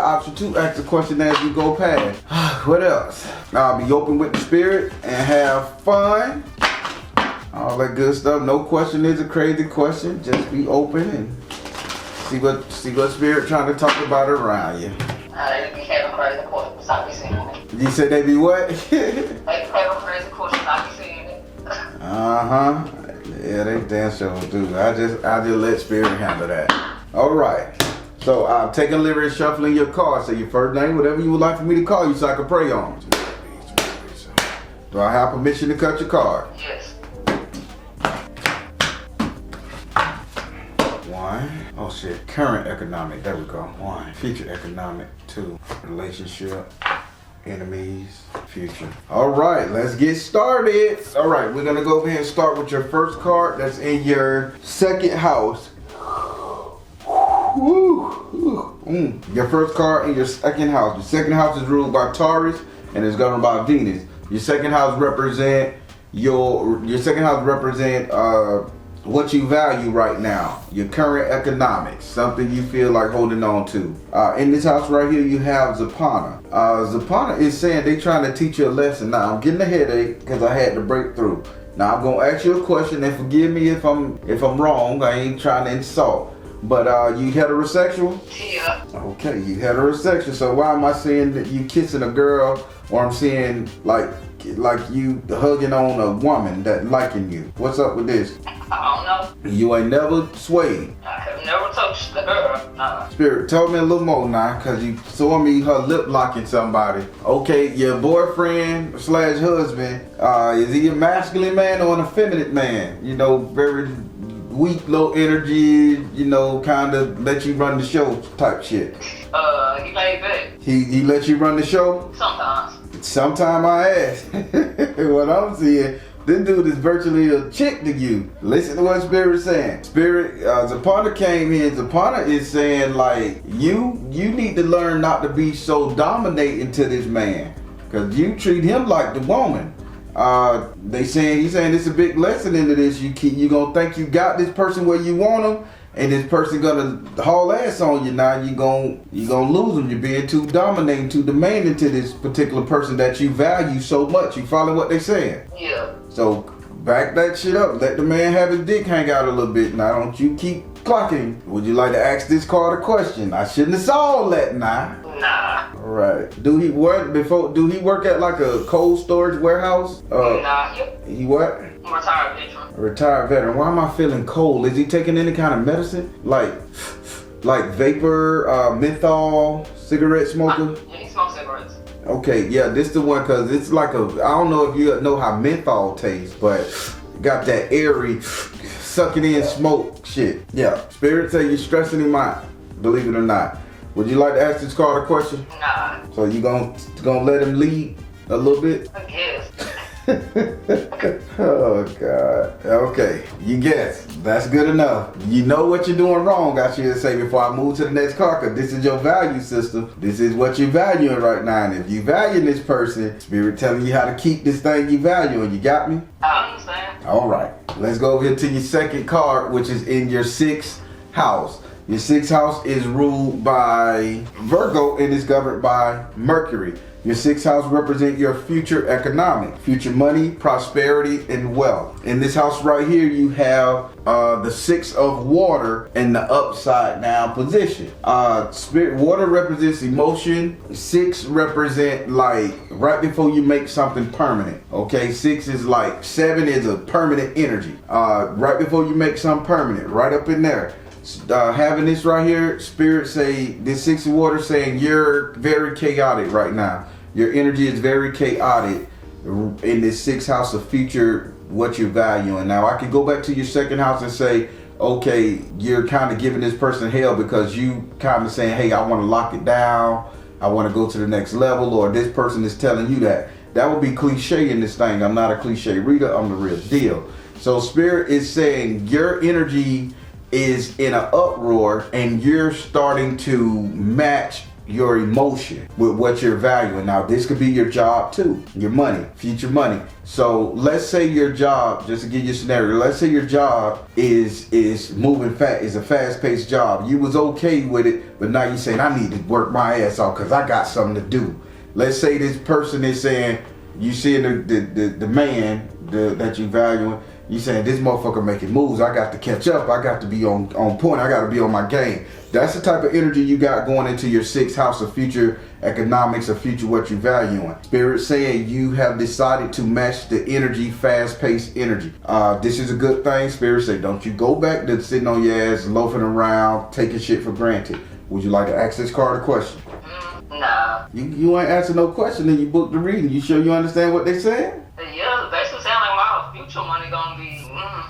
option to ask the question as you go past. What else? Be open with the spirit and have fun. All that good stuff. No question is a crazy question. Just be open and see what spirit trying to talk about around you. They be having crazy questions. I be seeing it. You said they be what? They be having crazy questions. I be seeing it. Yeah, they damn sure do. I just let spirit handle that. All right. So I'm taking liberty shuffling your cards. Say your first name, whatever you would like for me to call you, so I can pray on it. Do I have permission to cut your card? Yes. 1. Oh shit. Current economic. There we go. 1. Future economic. 2. Relationship. Enemies. Future. All right, let's get started. All right, we're gonna go ahead and start with your first card. That's in your 2nd house. Your first card in your 2nd house. Your 2nd house is ruled by Taurus and is governed by Venus. Your 2nd house represent what you value right now, your current economics, something you feel like holding on to. In this house right here, you have Zapana. Zapana is saying they trying to teach you a lesson. Now, I'm getting a headache because I had to break through. Now, I'm going to ask you a question, and forgive me if I'm wrong. I ain't trying to insult. But you heterosexual? Yeah. Okay, you heterosexual. So why am I seeing that you kissing a girl, or I'm seeing like like you hugging on a woman that liking you. What's up with this? I don't know. You ain't never swayed. I have never touched the girl. Spirit, tell me a little more now, cause you saw me her lip locking somebody. Okay, your boyfriend / husband, is he a masculine man or an effeminate man? You know, very weak, low energy, you know, kind of let you run the show type shit. He laid back. He let you run the show? Sometimes. Sometime I ask. What I'm seeing, this dude is virtually a chick to you. Listen to what Spirit's saying. Spirit, Zapana came here. Zapana is saying like, you need to learn not to be so dominating to this man, cause you treat him like the woman. He's saying it's a big lesson into this. You gonna think you got this person where you want him, and this person gonna haul ass on you. Now you gonna lose them. You're being too dominating, too demanding to this particular person that you value so much. You follow what they saying? Yeah. So back that shit up. Let the man have his dick hang out a little bit. Now don't you keep clocking. Would you like to ask this card a question? I shouldn't have saw that now. Nah. Alright. Do he work at like a cold storage warehouse? Nah. He what? Retired veteran. A retired veteran. Why am I feeling cold? Is he taking any kind of medicine? Like vapor, menthol, cigarette smoker? Yeah, he smokes cigarettes. Okay, yeah, this the one, cause it's like I don't know if you know how menthol tastes, but got that airy, sucking in smoke shit. Yeah, Spirit say you're stressing him out, believe it or not. Would you like to ask this card a question? Nah. So you gonna let him lead a little bit? I guess. Oh God. Okay, you guess. That's good enough. You know what you're doing wrong, I should say, before I move to the next card, because this is your value system. This is what you're valuing right now. And if you value this person, Spirit telling you how to keep this thing you valuing. You got me? I understand. All right. Let's go over here to your second card, which is in your 6th house. Your 6th house is ruled by Virgo and is governed by Mercury. Your 6th house represents your future economic, future money, prosperity, and wealth. In this house right here, you have the 6 of water in the upside down position. Spirit water represents emotion. 6 represent like right before you make something permanent. Okay, 6 is like 7 is a permanent energy. Right before you make something permanent, right up in there. Having this right here, Spirit say this 6 of water saying you're very chaotic right now. Your energy is very chaotic in this 6th house of future, what you're valuing. Now I could go back to your 2nd house and say, okay, you're kind of giving this person hell because you kind of saying, hey, I want to lock it down, I want to go to the next level, or this person is telling you that. That would be cliche in this thing. I'm not a cliche reader, I'm the real deal. So Spirit is saying your energy is in an uproar and you're starting to match your emotion with what you're valuing. Now this could be your job too, your money, future money. So let's say your job, just to give you a scenario, let's say your job is moving fast, is a fast-paced job. You was okay with it, but now you're saying I need to work my ass off because I got something to do. Let's say this person is saying, you see the man that you valuing, you saying this motherfucker making moves, I got to catch up, I got to be on point, I got to be on my game. That's the type of energy you got going into your 6th house of future economics, of future what you valuing. Spirit saying you have decided to match the energy, fast-paced energy. This is a good thing. Spirit say don't you go back to sitting on your ass, loafing around, taking shit for granted. Would you like to ask this card a question? Nah. You ain't answer no question and you booked the reading. You sure you understand what they saying? Yeah, basically sound like my future money gonna be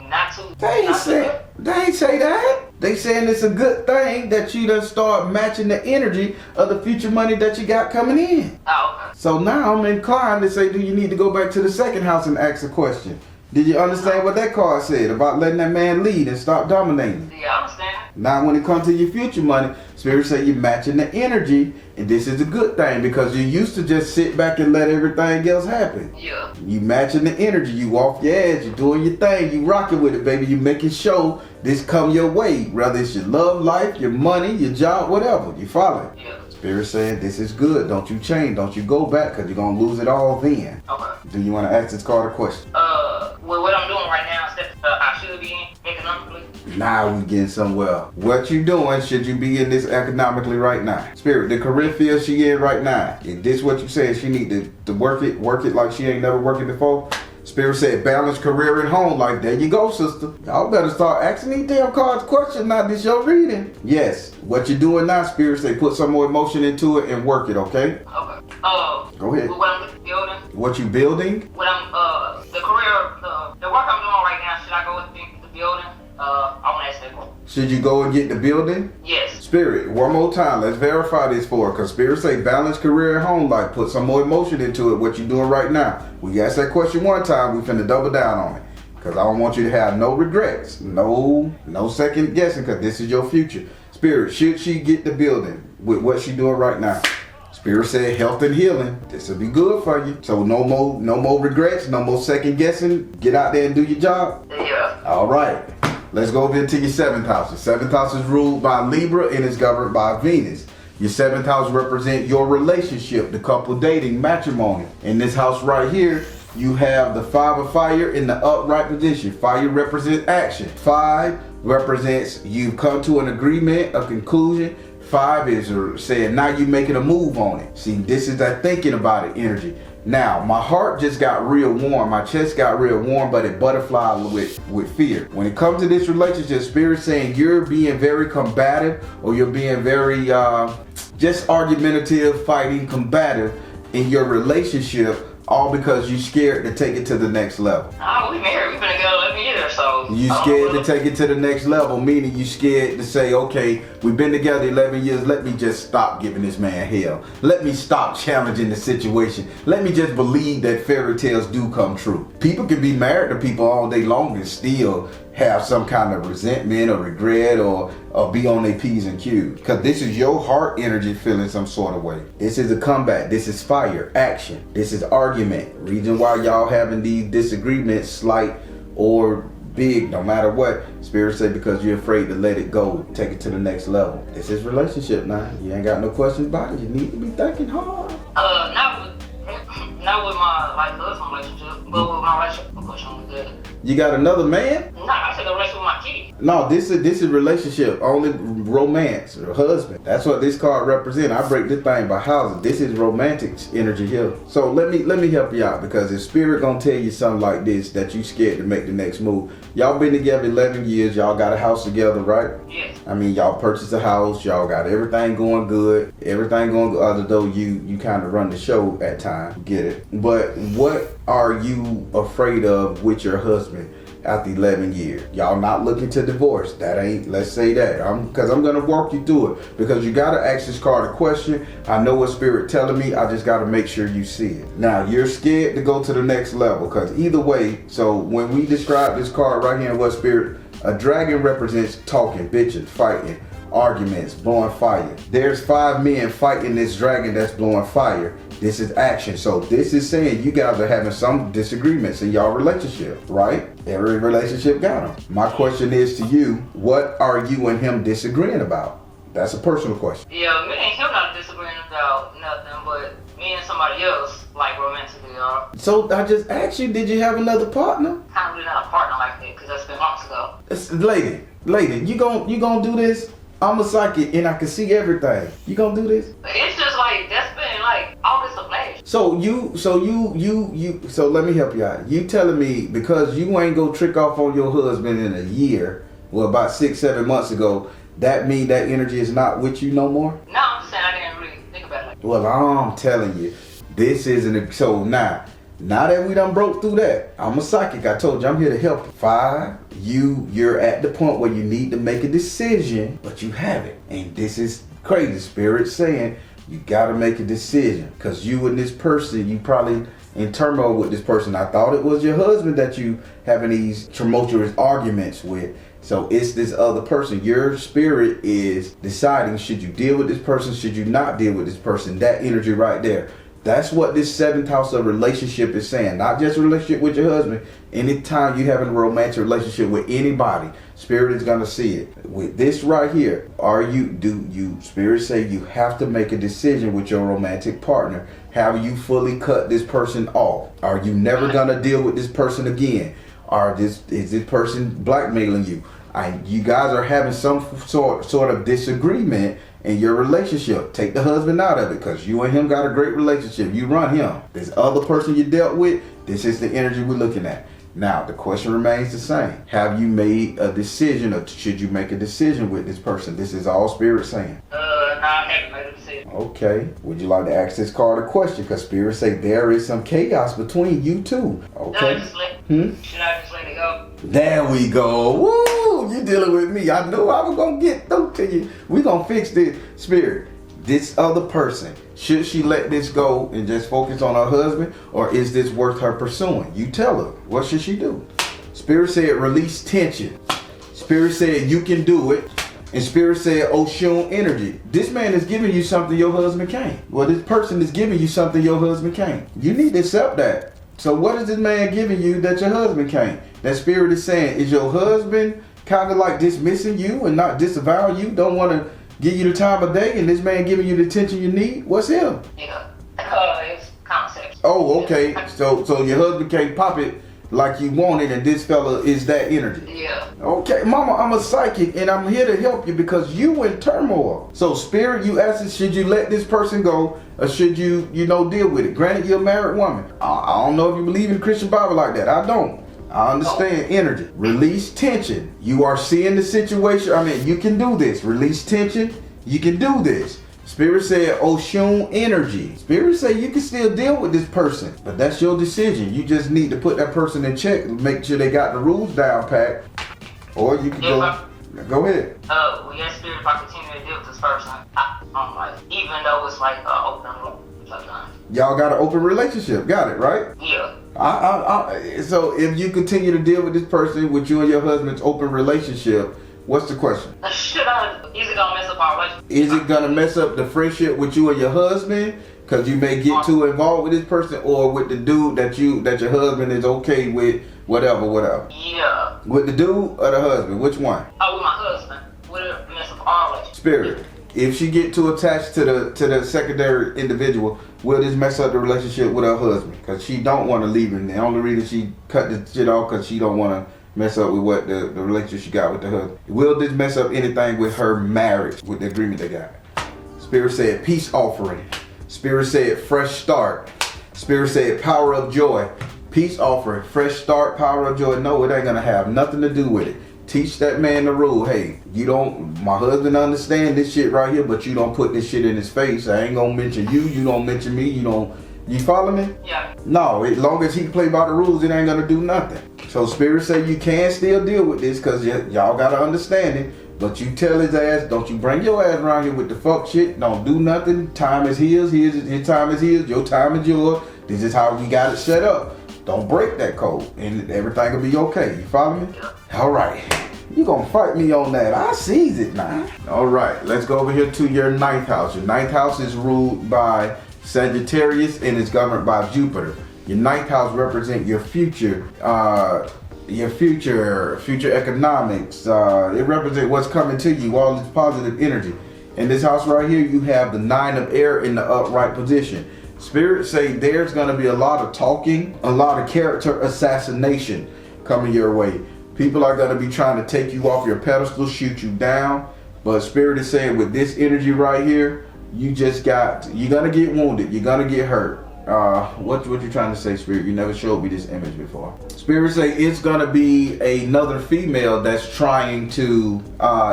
not too. They ain't say that. They saying it's a good thing that you done start matching the energy of the future money that you got coming in. Oh, okay. So now I'm inclined to say, do you need to go back to the 2nd house and ask a question? Did you understand what that card said about letting that man lead and stop dominating? Yeah, I understand. Now when it comes to your future money, Spirit say you're matching the energy, and this is a good thing because you used to just sit back and let everything else happen. Yeah. You matching the energy, you off your edge, you doing your thing, you rocking with it, baby. You making sure this come your way, whether it's your love life, your money, your job, whatever. You follow? Yeah. Spirit saying this is good. Don't you change. Don't you go back because you're gonna lose it all then. Okay. Do you want to ask this card a question? Well, what I'm doing right now is that I should be in economically. Now we getting somewhere. What you doing should you be in this economically right now? Spirit, the career field she in right now, is this what you said she need to work it like she ain't never worked it before? Spirit said balance career and home life. There you go, sister. Y'all better start asking these damn cards questions, not this your reading. Yes, what you doing now, Spirit say put some more emotion into it and work it, okay? Okay. Go ahead. What I'm building. What you building? What I'm the career, the work I'm doing right now. Should I go with the building? I want to ask that one. Should you go and get the building? Yes. Spirit, one more time. Let's verify this for her. Because Spirit say balance career and home life. Put some more emotion into it. What you doing right now? We asked that question one time. We finna double down on it. Because I don't want you to have no regrets. No second guessing. Because this is your future. Spirit, should she get the building with what she doing right now? Spirit said health and healing. This will be good for you. So no more regrets. No more second guessing. Get out there and do your job. Yeah. All right. Let's go over into your 7th house. Your 7th house is ruled by Libra and is governed by Venus. Your 7th house represents your relationship, the couple dating, matrimony. In this house right here, you have the 5 of fire in the upright position. Fire represents action. 5 represents you've come to an agreement, a conclusion. 5 is saying now you're making a move on it. See, this is that thinking about it energy. Now, my heart just got real warm. My chest got real warm, but it butterflied with fear. When it comes to this relationship, Spirit saying you're being very combative or you're being very just argumentative, fighting, combative in your relationship, all because you're scared to take it to the next level. Oh, we married. We've been together 11 years, so. You scared to take it to the next level, meaning you scared to say, okay, we've been together 11 years. Let me just stop giving this man hell. Let me stop challenging the situation. Let me just believe that fairy tales do come true. People can be married to people all day long and still have some kind of resentment or regret or be on their P's and Q's. Because this is your heart energy feeling some sort of way. This is a comeback. This is fire, action. This is argument. Reason why y'all having these disagreements, slight or big, no matter what. Spirit say because you're afraid to let it go, take it to the next level. This is relationship now. You ain't got no questions about it. You need to be thinking hard. Not with my husband relationship, but with my relationship question with that. You got another man? Nah, I said the relationship with my kid. No, this is relationship, only romance or husband. That's what this card represents. I break this thing by houses. This is romantic energy here. So let me help you out, because if Spirit gonna tell you something like this that you scared to make the next move. Y'all been together 11 years. Y'all got a house together, right? Yes. I mean, y'all purchased a house. Y'all got everything going good. Everything going good, other though you kind of run the show at times. Get it? But what are you afraid of with your husband after 11 years? Y'all not looking to divorce. That ain't, let's say that. Because I'm going to walk you through it. Because you got to ask this card a question. I know what Spirit telling me. I just got to make sure you see it. Now, you're scared to go to the next level. Because either way, so when we describe this card right here in what Spirit, a dragon represents talking, bitching, fighting, arguments, blowing fire. There's 5 men fighting this dragon that's blowing fire. This is action. So this is saying you guys are having some disagreements in y'all relationship, right? Every relationship got them. My question is to you, what are you and him disagreeing about? That's a personal question. Yeah, me and him not disagreeing about nothing, but me and somebody else, like romantically, y'all. So I just asked you, did you have another partner? Kind of really not a partner like that, because that's been months ago. Lady, you gon' do this? I'm a psychic and I can see everything. You gonna do this? It's just like, that's been like August of last. So let me help you out. You telling me because you ain't go trick off on your husband in a year, well, about 6-7 months ago, that mean that energy is not with you no more? No, I'm just saying I didn't really think about it like that. Well, I'm telling you, this isn't so now that we done broke through that, I'm a psychic. I told you I'm here to help you. 5, you're at the point where you need to make a decision, but you haven't. And this is crazy. Spirit saying you gotta make a decision. Cause you and this person, you probably in turmoil with this person. I thought it was your husband that you having these tumultuous arguments with. So it's this other person. Your spirit is deciding, should you deal with this person? Should you not deal with this person? That energy right there. That's what this 7th house of relationship is saying. Not just a relationship with your husband. Anytime you having a romantic relationship with anybody, Spirit is going to see it. With this right here, Spirit say you have to make a decision with your romantic partner. Have you fully cut this person off? Are you never going to deal with this person again? Is this person blackmailing you? You guys are having some sort of disagreement in your relationship. Take the husband out of it, because you and him got a great relationship. You run him. This other person you dealt with, this is the energy we're looking at. Now, the question remains the same. Have you made a decision, or should you make a decision with this person? This is all Spirit saying. No, I haven't made a decision. Okay. Would you like to ask this card a question? Because Spirit say there is some chaos between you two. Okay. Should I just let it go? There we go. Woo! You dealing with me. I knew I was going to get through to you. We going to fix this. Spirit, this other person, should she let this go and just focus on her husband, or is this worth her pursuing? You tell her. What should she do? Spirit said release tension. Spirit said you can do it. And Spirit said S.O.L energy. This man is giving you something your husband can't. Well, this person is giving you something your husband can't. You need to accept that. So what is this man giving you that your husband can't? That Spirit is saying, is your husband kind of like dismissing you and not disavowing you? Don't want to give you the time of day, and this man giving you the attention you need? What's him? Yeah. It's concept. Oh, okay. So your husband can't pop it like you want it, and this fella is that energy. Yeah. Okay, mama, I'm a psychic, and I'm here to help you because you in turmoil. So Spirit, you asked, should you let this person go, or should you deal with it? Granted, you're a married woman. I don't know if you believe in the Christian Bible like that. I don't. I understand energy. Release tension. You are seeing the situation. I mean, you can do this. Release tension. You can do this. Spirit said S.O.L energy. Spirit said you can still deal with this person, but that's your decision. You just need to put that person in check, make sure they got the rules down pat, or you can go ahead. Well, yes, Spirit, if I continue to deal with this person, I'm like, even though it's like open sometimes. Y'all got an open relationship, got it, right? Yeah. So if you continue to deal with this person, with you and your husband's open relationship, what's the question? Is it gonna mess up our relationship? Is it gonna mess up the friendship with you and your husband? Because you may get too involved with this person, or with the dude that your husband is okay with, whatever. Yeah. With the dude or the husband, which one? Oh, with my husband. Would it mess up our relationship? Spirit. If she get too attached to the secondary individual, will this mess up the relationship with her husband? Because she don't want to leave him. The only reason she cut the shit off because she don't want to mess up with what the relationship she got with the husband. Will this mess up anything with her marriage, with the agreement they got? Spirit said peace offering. Spirit said fresh start. Spirit said power of joy. Peace offering, fresh start, power of joy. No, it ain't gonna have nothing to do with it. Teach that man the rule. Hey, my husband understand this shit right here, but you don't put this shit in his face. I ain't gonna mention you. You don't mention me. You follow me? Yeah. No, as long as he play by the rules, it ain't gonna do nothing. So Spirit say you can still deal with this because y'all gotta understand it. But you tell his ass, don't you bring your ass around here with the fuck shit. Don't do nothing. Time is his time is his, your time is yours. This is how we got it set up. Don't break that code and everything will be okay. You follow me? Yeah. All right. You gonna fight me on that. I sees it now. All right, let's go over here to your 9th house. Your 9th house is ruled by Sagittarius and is governed by Jupiter. Your 9th house represents your future economics. It represents what's coming to you, all this positive energy. In this house right here, you have the 9 of air in the upright position. Spirit say there's going to be a lot of talking, a lot of character assassination coming your way. People are going to be trying to take you off your pedestal, shoot you down. But Spirit is saying with this energy right here, you're going to get wounded. You're going to get hurt. What you trying to say, Spirit? You never showed me this image before. Spirit say it's going to be another female that's trying to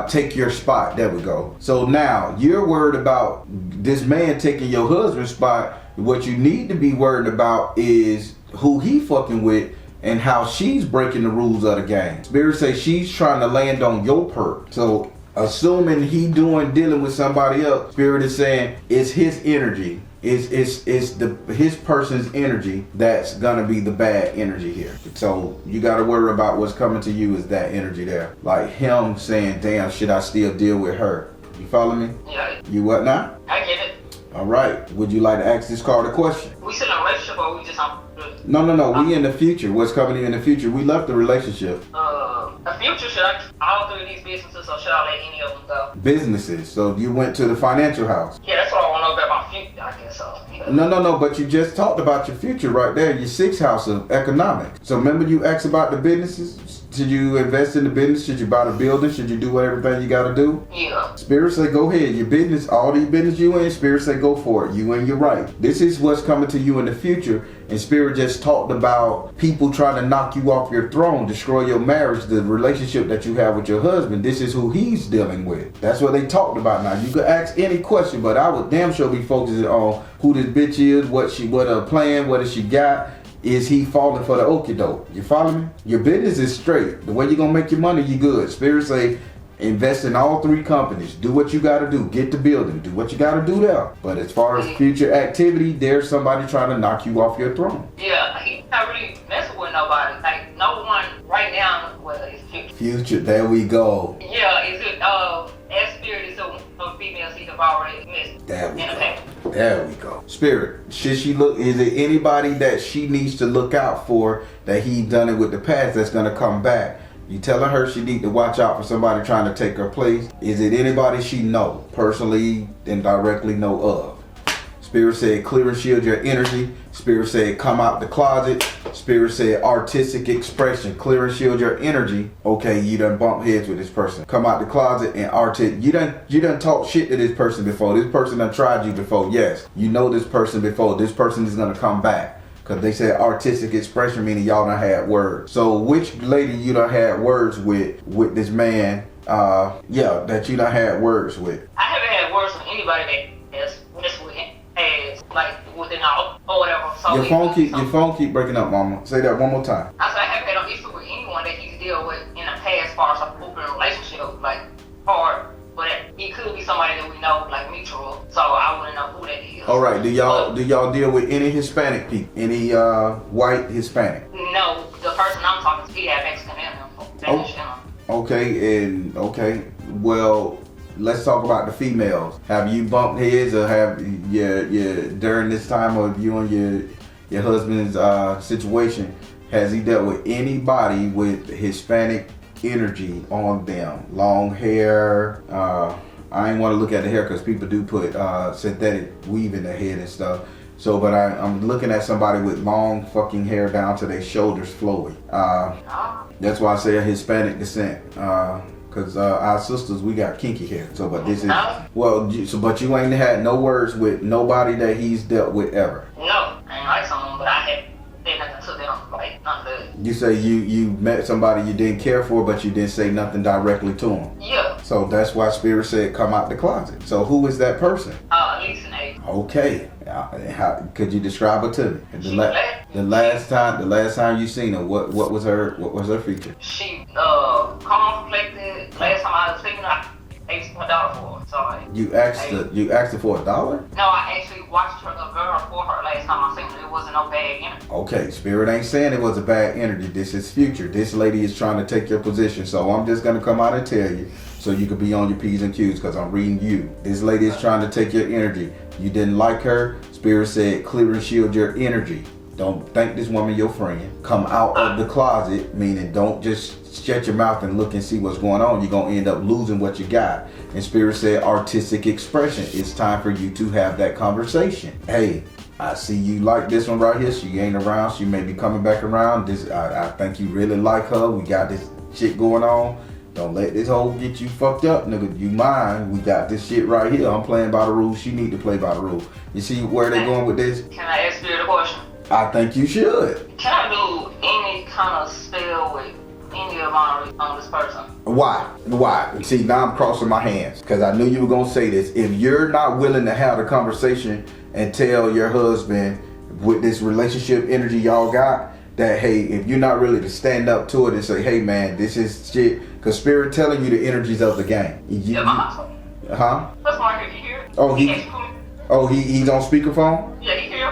take your spot. There we go. So now you're worried about this man taking your husband's spot. What you need to be worried about is who he fucking with and how she's breaking the rules of the game. Spirit say she's trying to land on your perk. So assuming he dealing with somebody else, Spirit is saying it's his energy. It's his person's energy that's gonna be the bad energy here. So you gotta worry about what's coming to you is that energy there. Like him saying, damn, should I still deal with her? You follow me? Yeah. You what now? I get it. All right. Would you like to ask this card a question? We still in a relationship or we just No. We in the future. What's coming in the future? We left the relationship. The future, should I all 3 of these businesses or should I let any of them go? Businesses. So you went to the financial house. Yeah, that's what I want to know about my future, I guess so. Yeah. No, but you just talked about your future right there, your 6th house of economics. So remember you asked about the businesses? invest in the business? Should you buy the building? Should you do everything you gotta do? Yeah. Spirit say go ahead. Your business, all the business you in, Spirit say go for it. You and you're right. This is what's coming to you in the future. And Spirit just talked about people trying to knock you off your throne, destroy your marriage, the relationship that you have with your husband. This is who he's dealing with. That's what they talked about. Now you could ask any question, but I would damn sure be focusing on who this bitch is, what her plan, what does she got. Is he falling for the okie doke? You follow me? Your business is straight. The way you're gonna make your money, you good. Spirit say invest in all 3 companies. Do what you gotta do. Get the building. Do what you gotta do there. But as far as future activity, there's somebody trying to knock you off your throne. Yeah, he's not really messing with nobody. Like, no one right now, well, it's future. Future, there we go. Yeah, is it, as Spirit is a female, she have already missed. There we go. There we go. Spirit, should she look, is it anybody that she needs to look out for that he done it with the past that's gonna come back? You telling her she need to watch out for somebody trying to take her place? Is it anybody she know, personally and directly know of? Spirit said clear and shield your energy. Spirit said come out the closet. Spirit said artistic expression, clear and shield your energy. Okay, you done bump heads with this person. Come out the closet and you done talk shit to this person before. This person done tried you before. Yes, you know this person before. This person is gonna come back. Because they said artistic expression, meaning y'all done had words. So which lady you done had words with this man, that you done had words with? I haven't had words with anybody that has messed with him, as, like, within all, or whatever. So your phone keep breaking up, mama. Say that one more time. I said I haven't had no issue with anyone that he's dealt with in the past as far as an open relationship, like, hard. But he could be somebody that we know, like mutual. So I wouldn't know who that is. All right. Do y'all deal with any Hispanic people? Any white Hispanic? No, the person I'm talking to, he had Mexican in him. Okay. Well, let's talk about the females. Have you bumped heads, or have during this time of you and your husband's situation, has he dealt with anybody with Hispanic energy on them? Long hair. I ain't want to look at the hair because people do put synthetic weave in their head and stuff. So, but I'm looking at somebody with long fucking hair down to their shoulders flowing. That's why I say a Hispanic descent. Because our sisters, we got kinky hair. So, but this is, but you ain't had no words with nobody that he's dealt with ever. No, I ain't like someone, but I had said nothing to them, like nothing. You say you met somebody you didn't care for, but you didn't say nothing directly to him. Yeah. So that's why Spirit said come out the closet. So who is that person? Lisa Nate. Okay. How could you describe her to me? The last time you seen her, what was her feature? She calm, reflected. Last time I was speaking, I asked her $1 for her. Sorry. You asked her for $1? No, I actually watched her girl for her last time I seen her. It wasn't no bad energy. Okay, Spirit ain't saying it was a bad energy. This is future. This lady is trying to take your position. So I'm just gonna come out and tell you, so you could be on your P's and Q's, because I'm reading you. This lady is trying to take your energy. You didn't like her. Spirit said clear and shield your energy. Don't think this woman your friend. Come out of the closet, meaning don't just shut your mouth and look and see what's going on. You're going to end up losing what you got. And Spirit said artistic expression. It's time for you to have that conversation. Hey, I see you like this one right here. She ain't around. She may be coming back around. I think you really like her. We got this shit going on. Don't let this hoe get you fucked up, nigga. You mine. We got this shit right here. I'm playing by the rules. She need to play by the rules. You see where they going with this? Can I ask you a question? I think you should. Can I do any kind of spell with any of my on this person? Why? See, now I'm crossing my hands because I knew you were going to say this. If you're not willing to have the conversation and tell your husband with this relationship energy y'all got, that, hey, if you're not really to stand up to it and say, hey, man, this is shit, because Spirit telling you the energies of the game. Huh? That's why I can hear. He's on speakerphone? Yeah, he hear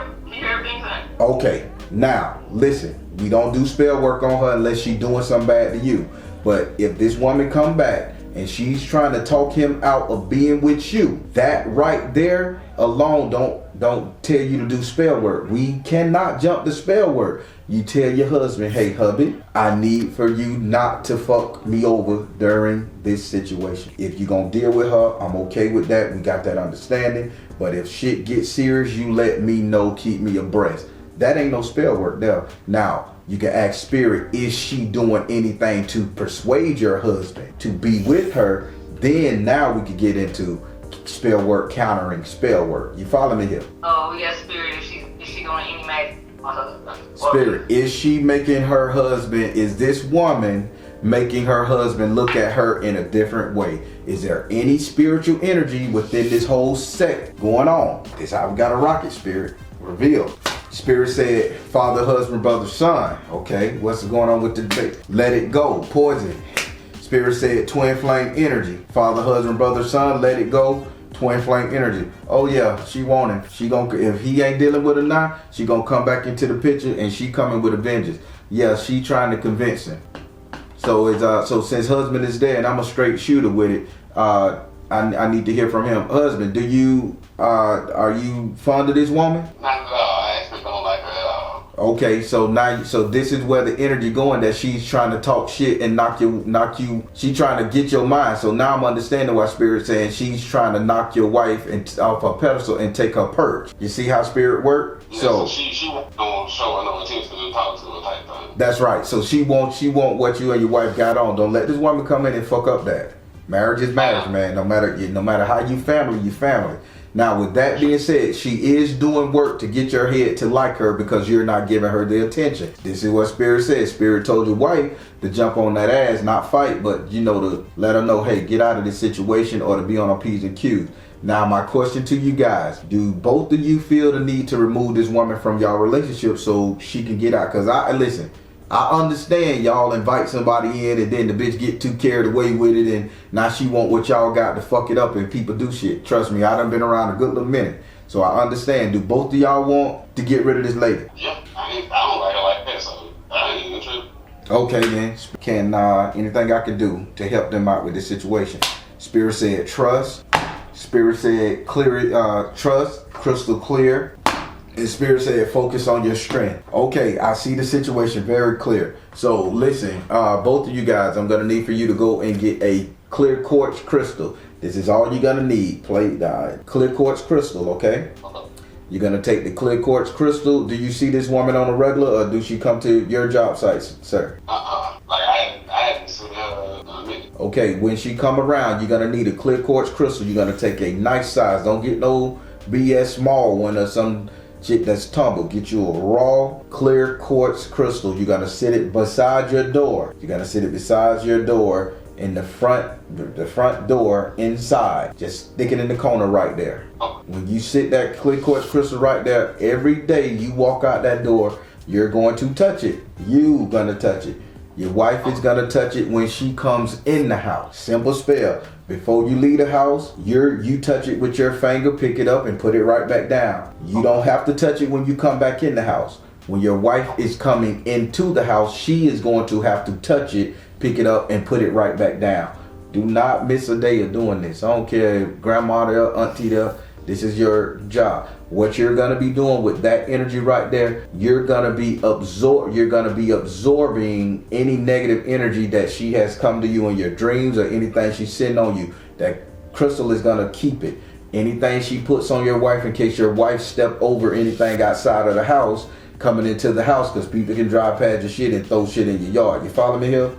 everything saying. Okay, now, listen, we don't do spell work on her unless she's doing something bad to you. But if this woman come back and she's trying to talk him out of being with you, that right there alone don't tell you to do spell work. We cannot jump the spell work. You tell your husband, hey hubby, I need for you not to fuck me over during this situation. If you're gonna deal with her, I'm okay with that. We got that understanding. But if shit gets serious, you let me know, keep me abreast. That ain't no spell work there. Now, you can ask spirit, is she doing anything to persuade your husband to be with her? Then now we can get into spell work, countering spell work. You follow me here? Oh, yes, spirit. Is she going to animate my husband? Spirit, is she making her husband, is this woman making her husband look at her in a different way? Is there any spiritual energy within this whole sect going on? This how we got a rocket, spirit. Reveal. Spirit said, father, husband, brother, son. Okay, what's going on with the debate? Let it go. Poison. Spirit said twin flame energy. Father, husband, brother, son, let it go. Twin flame energy. Oh yeah, she want him. She gonna, if he ain't dealing with her now, she gonna come back into the picture and she coming with a vengeance. Yeah, she trying to convince him. So it's so since husband is there and I'm a straight shooter with it, I need to hear from him. Husband, are you fond of this woman? Not at all. I actually don't like her at all. Okay, so now, so this is where the energy going, that she's trying to talk shit and knock you. She trying to get your mind. So now I'm understanding why Spirit's saying she's trying to knock your wife off her pedestal and take her perch. You see how Spirit work? Yeah, so she won't show her no intention to talk to her type thing. That's right. So she want what you and your wife got on. Don't let this woman come in and fuck up that. Marriage is marriage, man. No matter how you family. Now, with that being said, she is doing work to get your head to like her because you're not giving her the attention. This is what Spirit says. Spirit told your wife to jump on that ass, not fight, but to let her know, hey, get out of this situation, or to be on her P's and Q's. Now, my question to you guys, do both of you feel the need to remove this woman from y'all relationship so she can get out? Because I understand y'all invite somebody in and then the bitch get too carried away with it and now she want what y'all got to fuck it up and people do shit. Trust me, I done been around a good little minute. So I understand. Do both of y'all want to get rid of this lady? Yep. I don't like her like that, so I ain't even tripping. Okay then. Can anything I can do to help them out with this situation? Spirit said trust. Spirit said clear, trust, crystal clear. And Spirit said, focus on your strength. Okay, I see the situation very clear. So listen, both of you guys, I'm gonna need for you to go and get a clear quartz crystal. This is all you're gonna need. Clear quartz crystal, okay? You're gonna take the clear quartz crystal. Do you see this woman on a regular, or do she come to your job sites, sir? I haven't seen her in a minute. Okay, when she come around, you're gonna need a clear quartz crystal. You're gonna take a nice size. Don't get no BS small one or some shit that's tumble. Get you a raw, clear quartz crystal. You're gonna sit it beside your door. You're gonna sit it beside your door in the front door inside. Just stick it in the corner right there. When you sit that clear quartz crystal right there, every day you walk out that door, you're going to touch it. You gonna touch it. Your wife is gonna touch it when she comes in the house. Simple spell. Before you leave the house, you touch it with your finger, pick it up and put it right back down. You don't have to touch it when you come back in the house. When your wife is coming into the house, she is going to have to touch it, pick it up and put it right back down. Do not miss a day of doing this. I don't care if grandma there, auntie there, this is your job. What you're gonna be doing with that energy right there, you're gonna be absorbing any negative energy that she has come to you in your dreams or anything she's sitting on you. That crystal is gonna keep it. Anything she puts on your wife, in case your wife step over anything outside of the house, coming into the house, because people can drive past your shit and throw shit in your yard. You follow me here?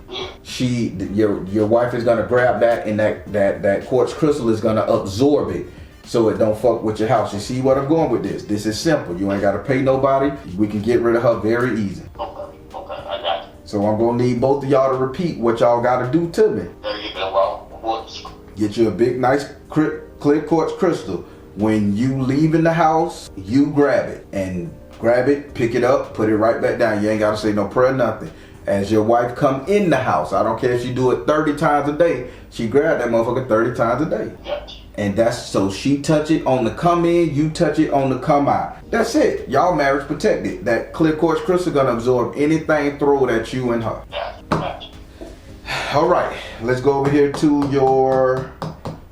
Your wife is gonna grab that, and that quartz crystal is gonna absorb it, so it don't fuck with your house. You see what I'm going with this? This is simple. You ain't got to pay nobody. We can get rid of her very easy. Okay, I got you. So I'm going to need both of y'all to repeat what y'all got to do to me. Gotta get that raw quartz. Get you a big, nice, clear quartz crystal. When you leave in the house, you grab it, pick it up, put it right back down. You ain't got to say no prayer, nothing. As your wife come in the house, I don't care if she do it 30 times a day, she grab that motherfucker 30 times a day. Gotcha. And that's so she touch it on the come in, you touch it on the come out. That's it. Y'all marriage protected. That clear quartz crystal gonna absorb anything thrown at you and her. Gotcha. All right, let's go over here to your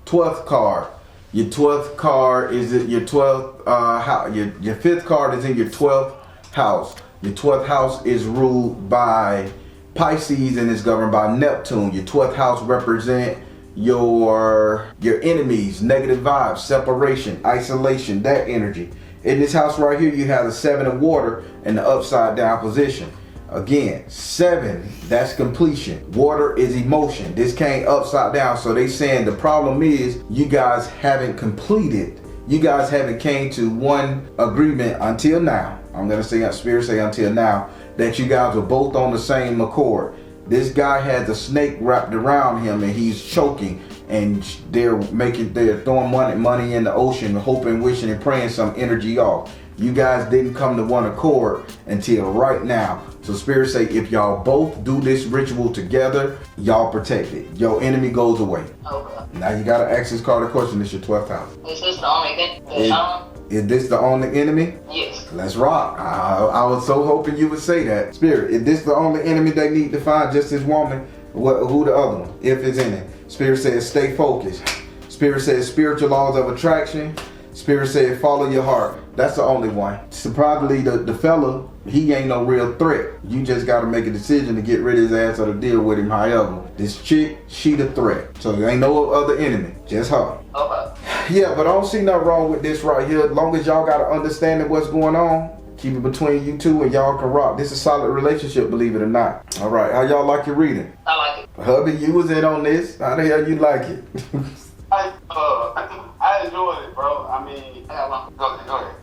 12th card. Your 12th card is your 12th house. Your 5th card is in your 12th house. Your 12th house is ruled by Pisces and is governed by Neptune. Your 12th house represent your enemies, negative vibes, separation, isolation, that energy. In this house right here, you have the 7 of water in the upside down position. Again, 7, that's completion. Water is emotion. This came upside down. So they saying the problem is you guys haven't completed. You guys haven't came to one agreement until now. I'm going to say, Spirit say until now, that you guys are both on the same accord. This guy has a snake wrapped around him and he's choking. And they're throwing money in the ocean, hoping, wishing, and praying some energy off. You guys didn't come to one accord until right now. So Spirit say if y'all both do this ritual together, y'all protected. Your enemy goes away. Okay. Now you gotta ask this card a question. This is your 12th house. Is this the only thing? Is this the only enemy? Yes. Let's rock. I was so hoping you would say that. Spirit, is this the only enemy they need to find? Just this woman? Who the other one? If it's in it. Spirit says stay focused. Spirit says spiritual laws of attraction. Spirit said follow your heart. That's the only one. Surprisingly, the fella, he ain't no real threat. You just got to make a decision to get rid of his ass or to deal with him. However, this chick, she the threat. So there ain't no other enemy, just her. Okay. Yeah, but I don't see nothing wrong with this right here. As long as y'all got to understand what's going on, keep it between you two and y'all can rock. This is a solid relationship, believe it or not. All right, how y'all like your reading? I like it. Hubby, you was in on this. How the hell you like it? I enjoyed it, bro. I mean, I got one. go ahead.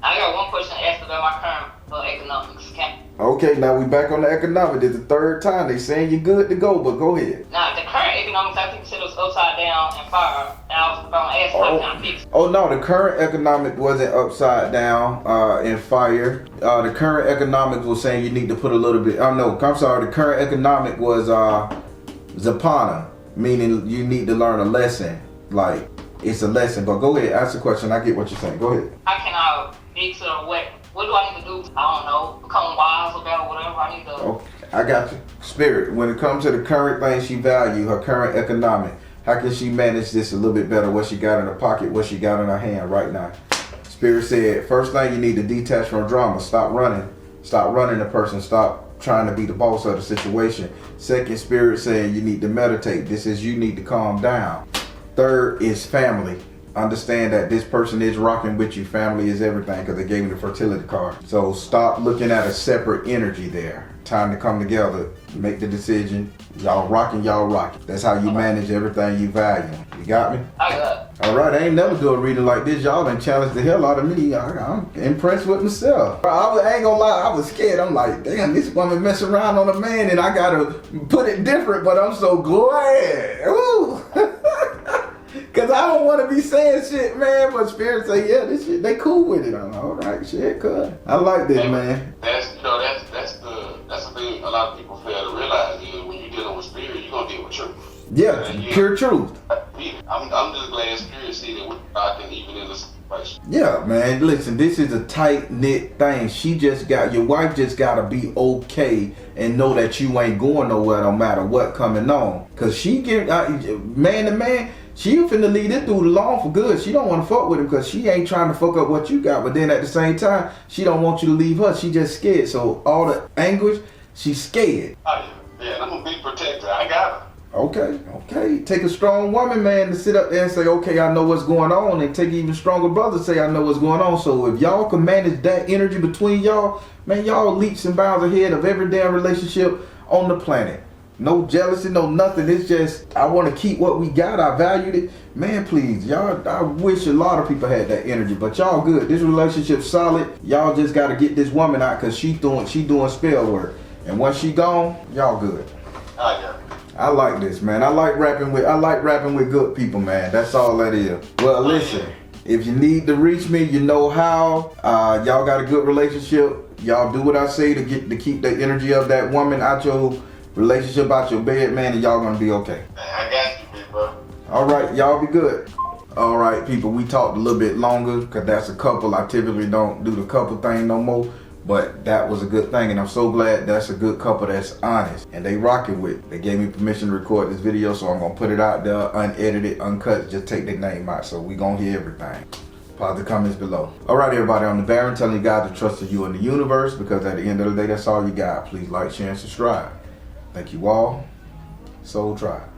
I got one question to ask about my current economics. Okay, now we back on the economic. It's the 3rd time they saying you're good to go, but go ahead. Now, the current economics, I think you said it was upside down and fire. And I was about to ask how can I fix it? Oh no, the current economic wasn't upside down and fire. The current economic was saying you need to put a little bit. I'm sorry. The current economic was Zapana, meaning you need to learn a lesson. Like it's a lesson. But go ahead, ask the question. I get what you're saying. Go ahead. How can I fix it or what? What do I need to do? I don't know. Become wise about whatever I need to. Okay, I got you. Spirit, when it comes to the current thing she value, her current economic, how can she manage this a little bit better? What she got in her pocket, what she got in her hand right now. Spirit said, first thing you need to detach from drama. Stop running. Stop running the person. Stop trying to be the boss of the situation. Second, Spirit saying you need to meditate. This is you need to calm down. Third is family. Understand that this person is rocking with you. Family is everything because they gave me the fertility card. So stop looking at a separate energy there. Time to come together, make the decision. Y'all rocking, y'all rocking. That's how you manage everything you value. You got me? I got it. All right, I ain't never do a reading like this. Y'all done challenged the hell out of me. I'm impressed with myself. I ain't gonna lie, I was scared. I'm like, damn, this woman messing around on a man and I gotta put it different, but I'm so glad. Ooh. Cause I don't want to be saying shit, man. But Spirit say, yeah, this shit, they cool with it. I'm like, all right, shit, good. I like this, man. That's the thing a lot of people fail to realize is when you're dealing with Spirit, you're gonna deal with truth. Yeah, pure truth. I'm just glad Spirit see that we're rocking even in the situation. Yeah, man. Listen, this is a tight knit thing. Your wife just gotta be okay and know that you ain't going nowhere no matter what coming on. Cause she get man to man. She finna leave this dude alone for good. She don't want to fuck with him because she ain't trying to fuck up what you got. But then at the same time, she don't want you to leave her. She just scared. So all the anguish, she's scared. Oh yeah, and I'm a big protector. I got her. Okay. Take a strong woman, man, to sit up there and say, okay, I know what's going on. And take an even stronger brother to say, I know what's going on. So if y'all can manage that energy between y'all, man, y'all leaps and bounds ahead of every damn relationship on the planet. No jealousy, no nothing. It's just, I want to keep what we got. I valued it. Man, please, y'all, I wish a lot of people had that energy, but y'all good. This relationship's solid. Y'all just got to get this woman out because she doing spell work. And once she gone, y'all good. Oh yeah. I like this, man. I like rapping with good people, man. That's all that is. Well, listen, if you need to reach me, you know how. Y'all got a good relationship. Y'all do what I say to keep the energy of that woman out your relationship, out your bed, man, and y'all gonna be okay. I got you, big bro. All right, y'all be good. All right, people, we talked a little bit longer because that's a couple. I typically don't do the couple thing no more, but that was a good thing, and I'm so glad that's a good couple that's honest and they rocking with. They gave me permission to record this video, so I'm gonna put it out there, unedited, uncut, just take their name out, so we gonna hear everything. Positive comments below. All right, everybody, I'm the Baron telling you guys to trust in you and the universe, because at the end of the day, that's all you got. Please like, share, and subscribe. Thank you all. S.O.L Tribe.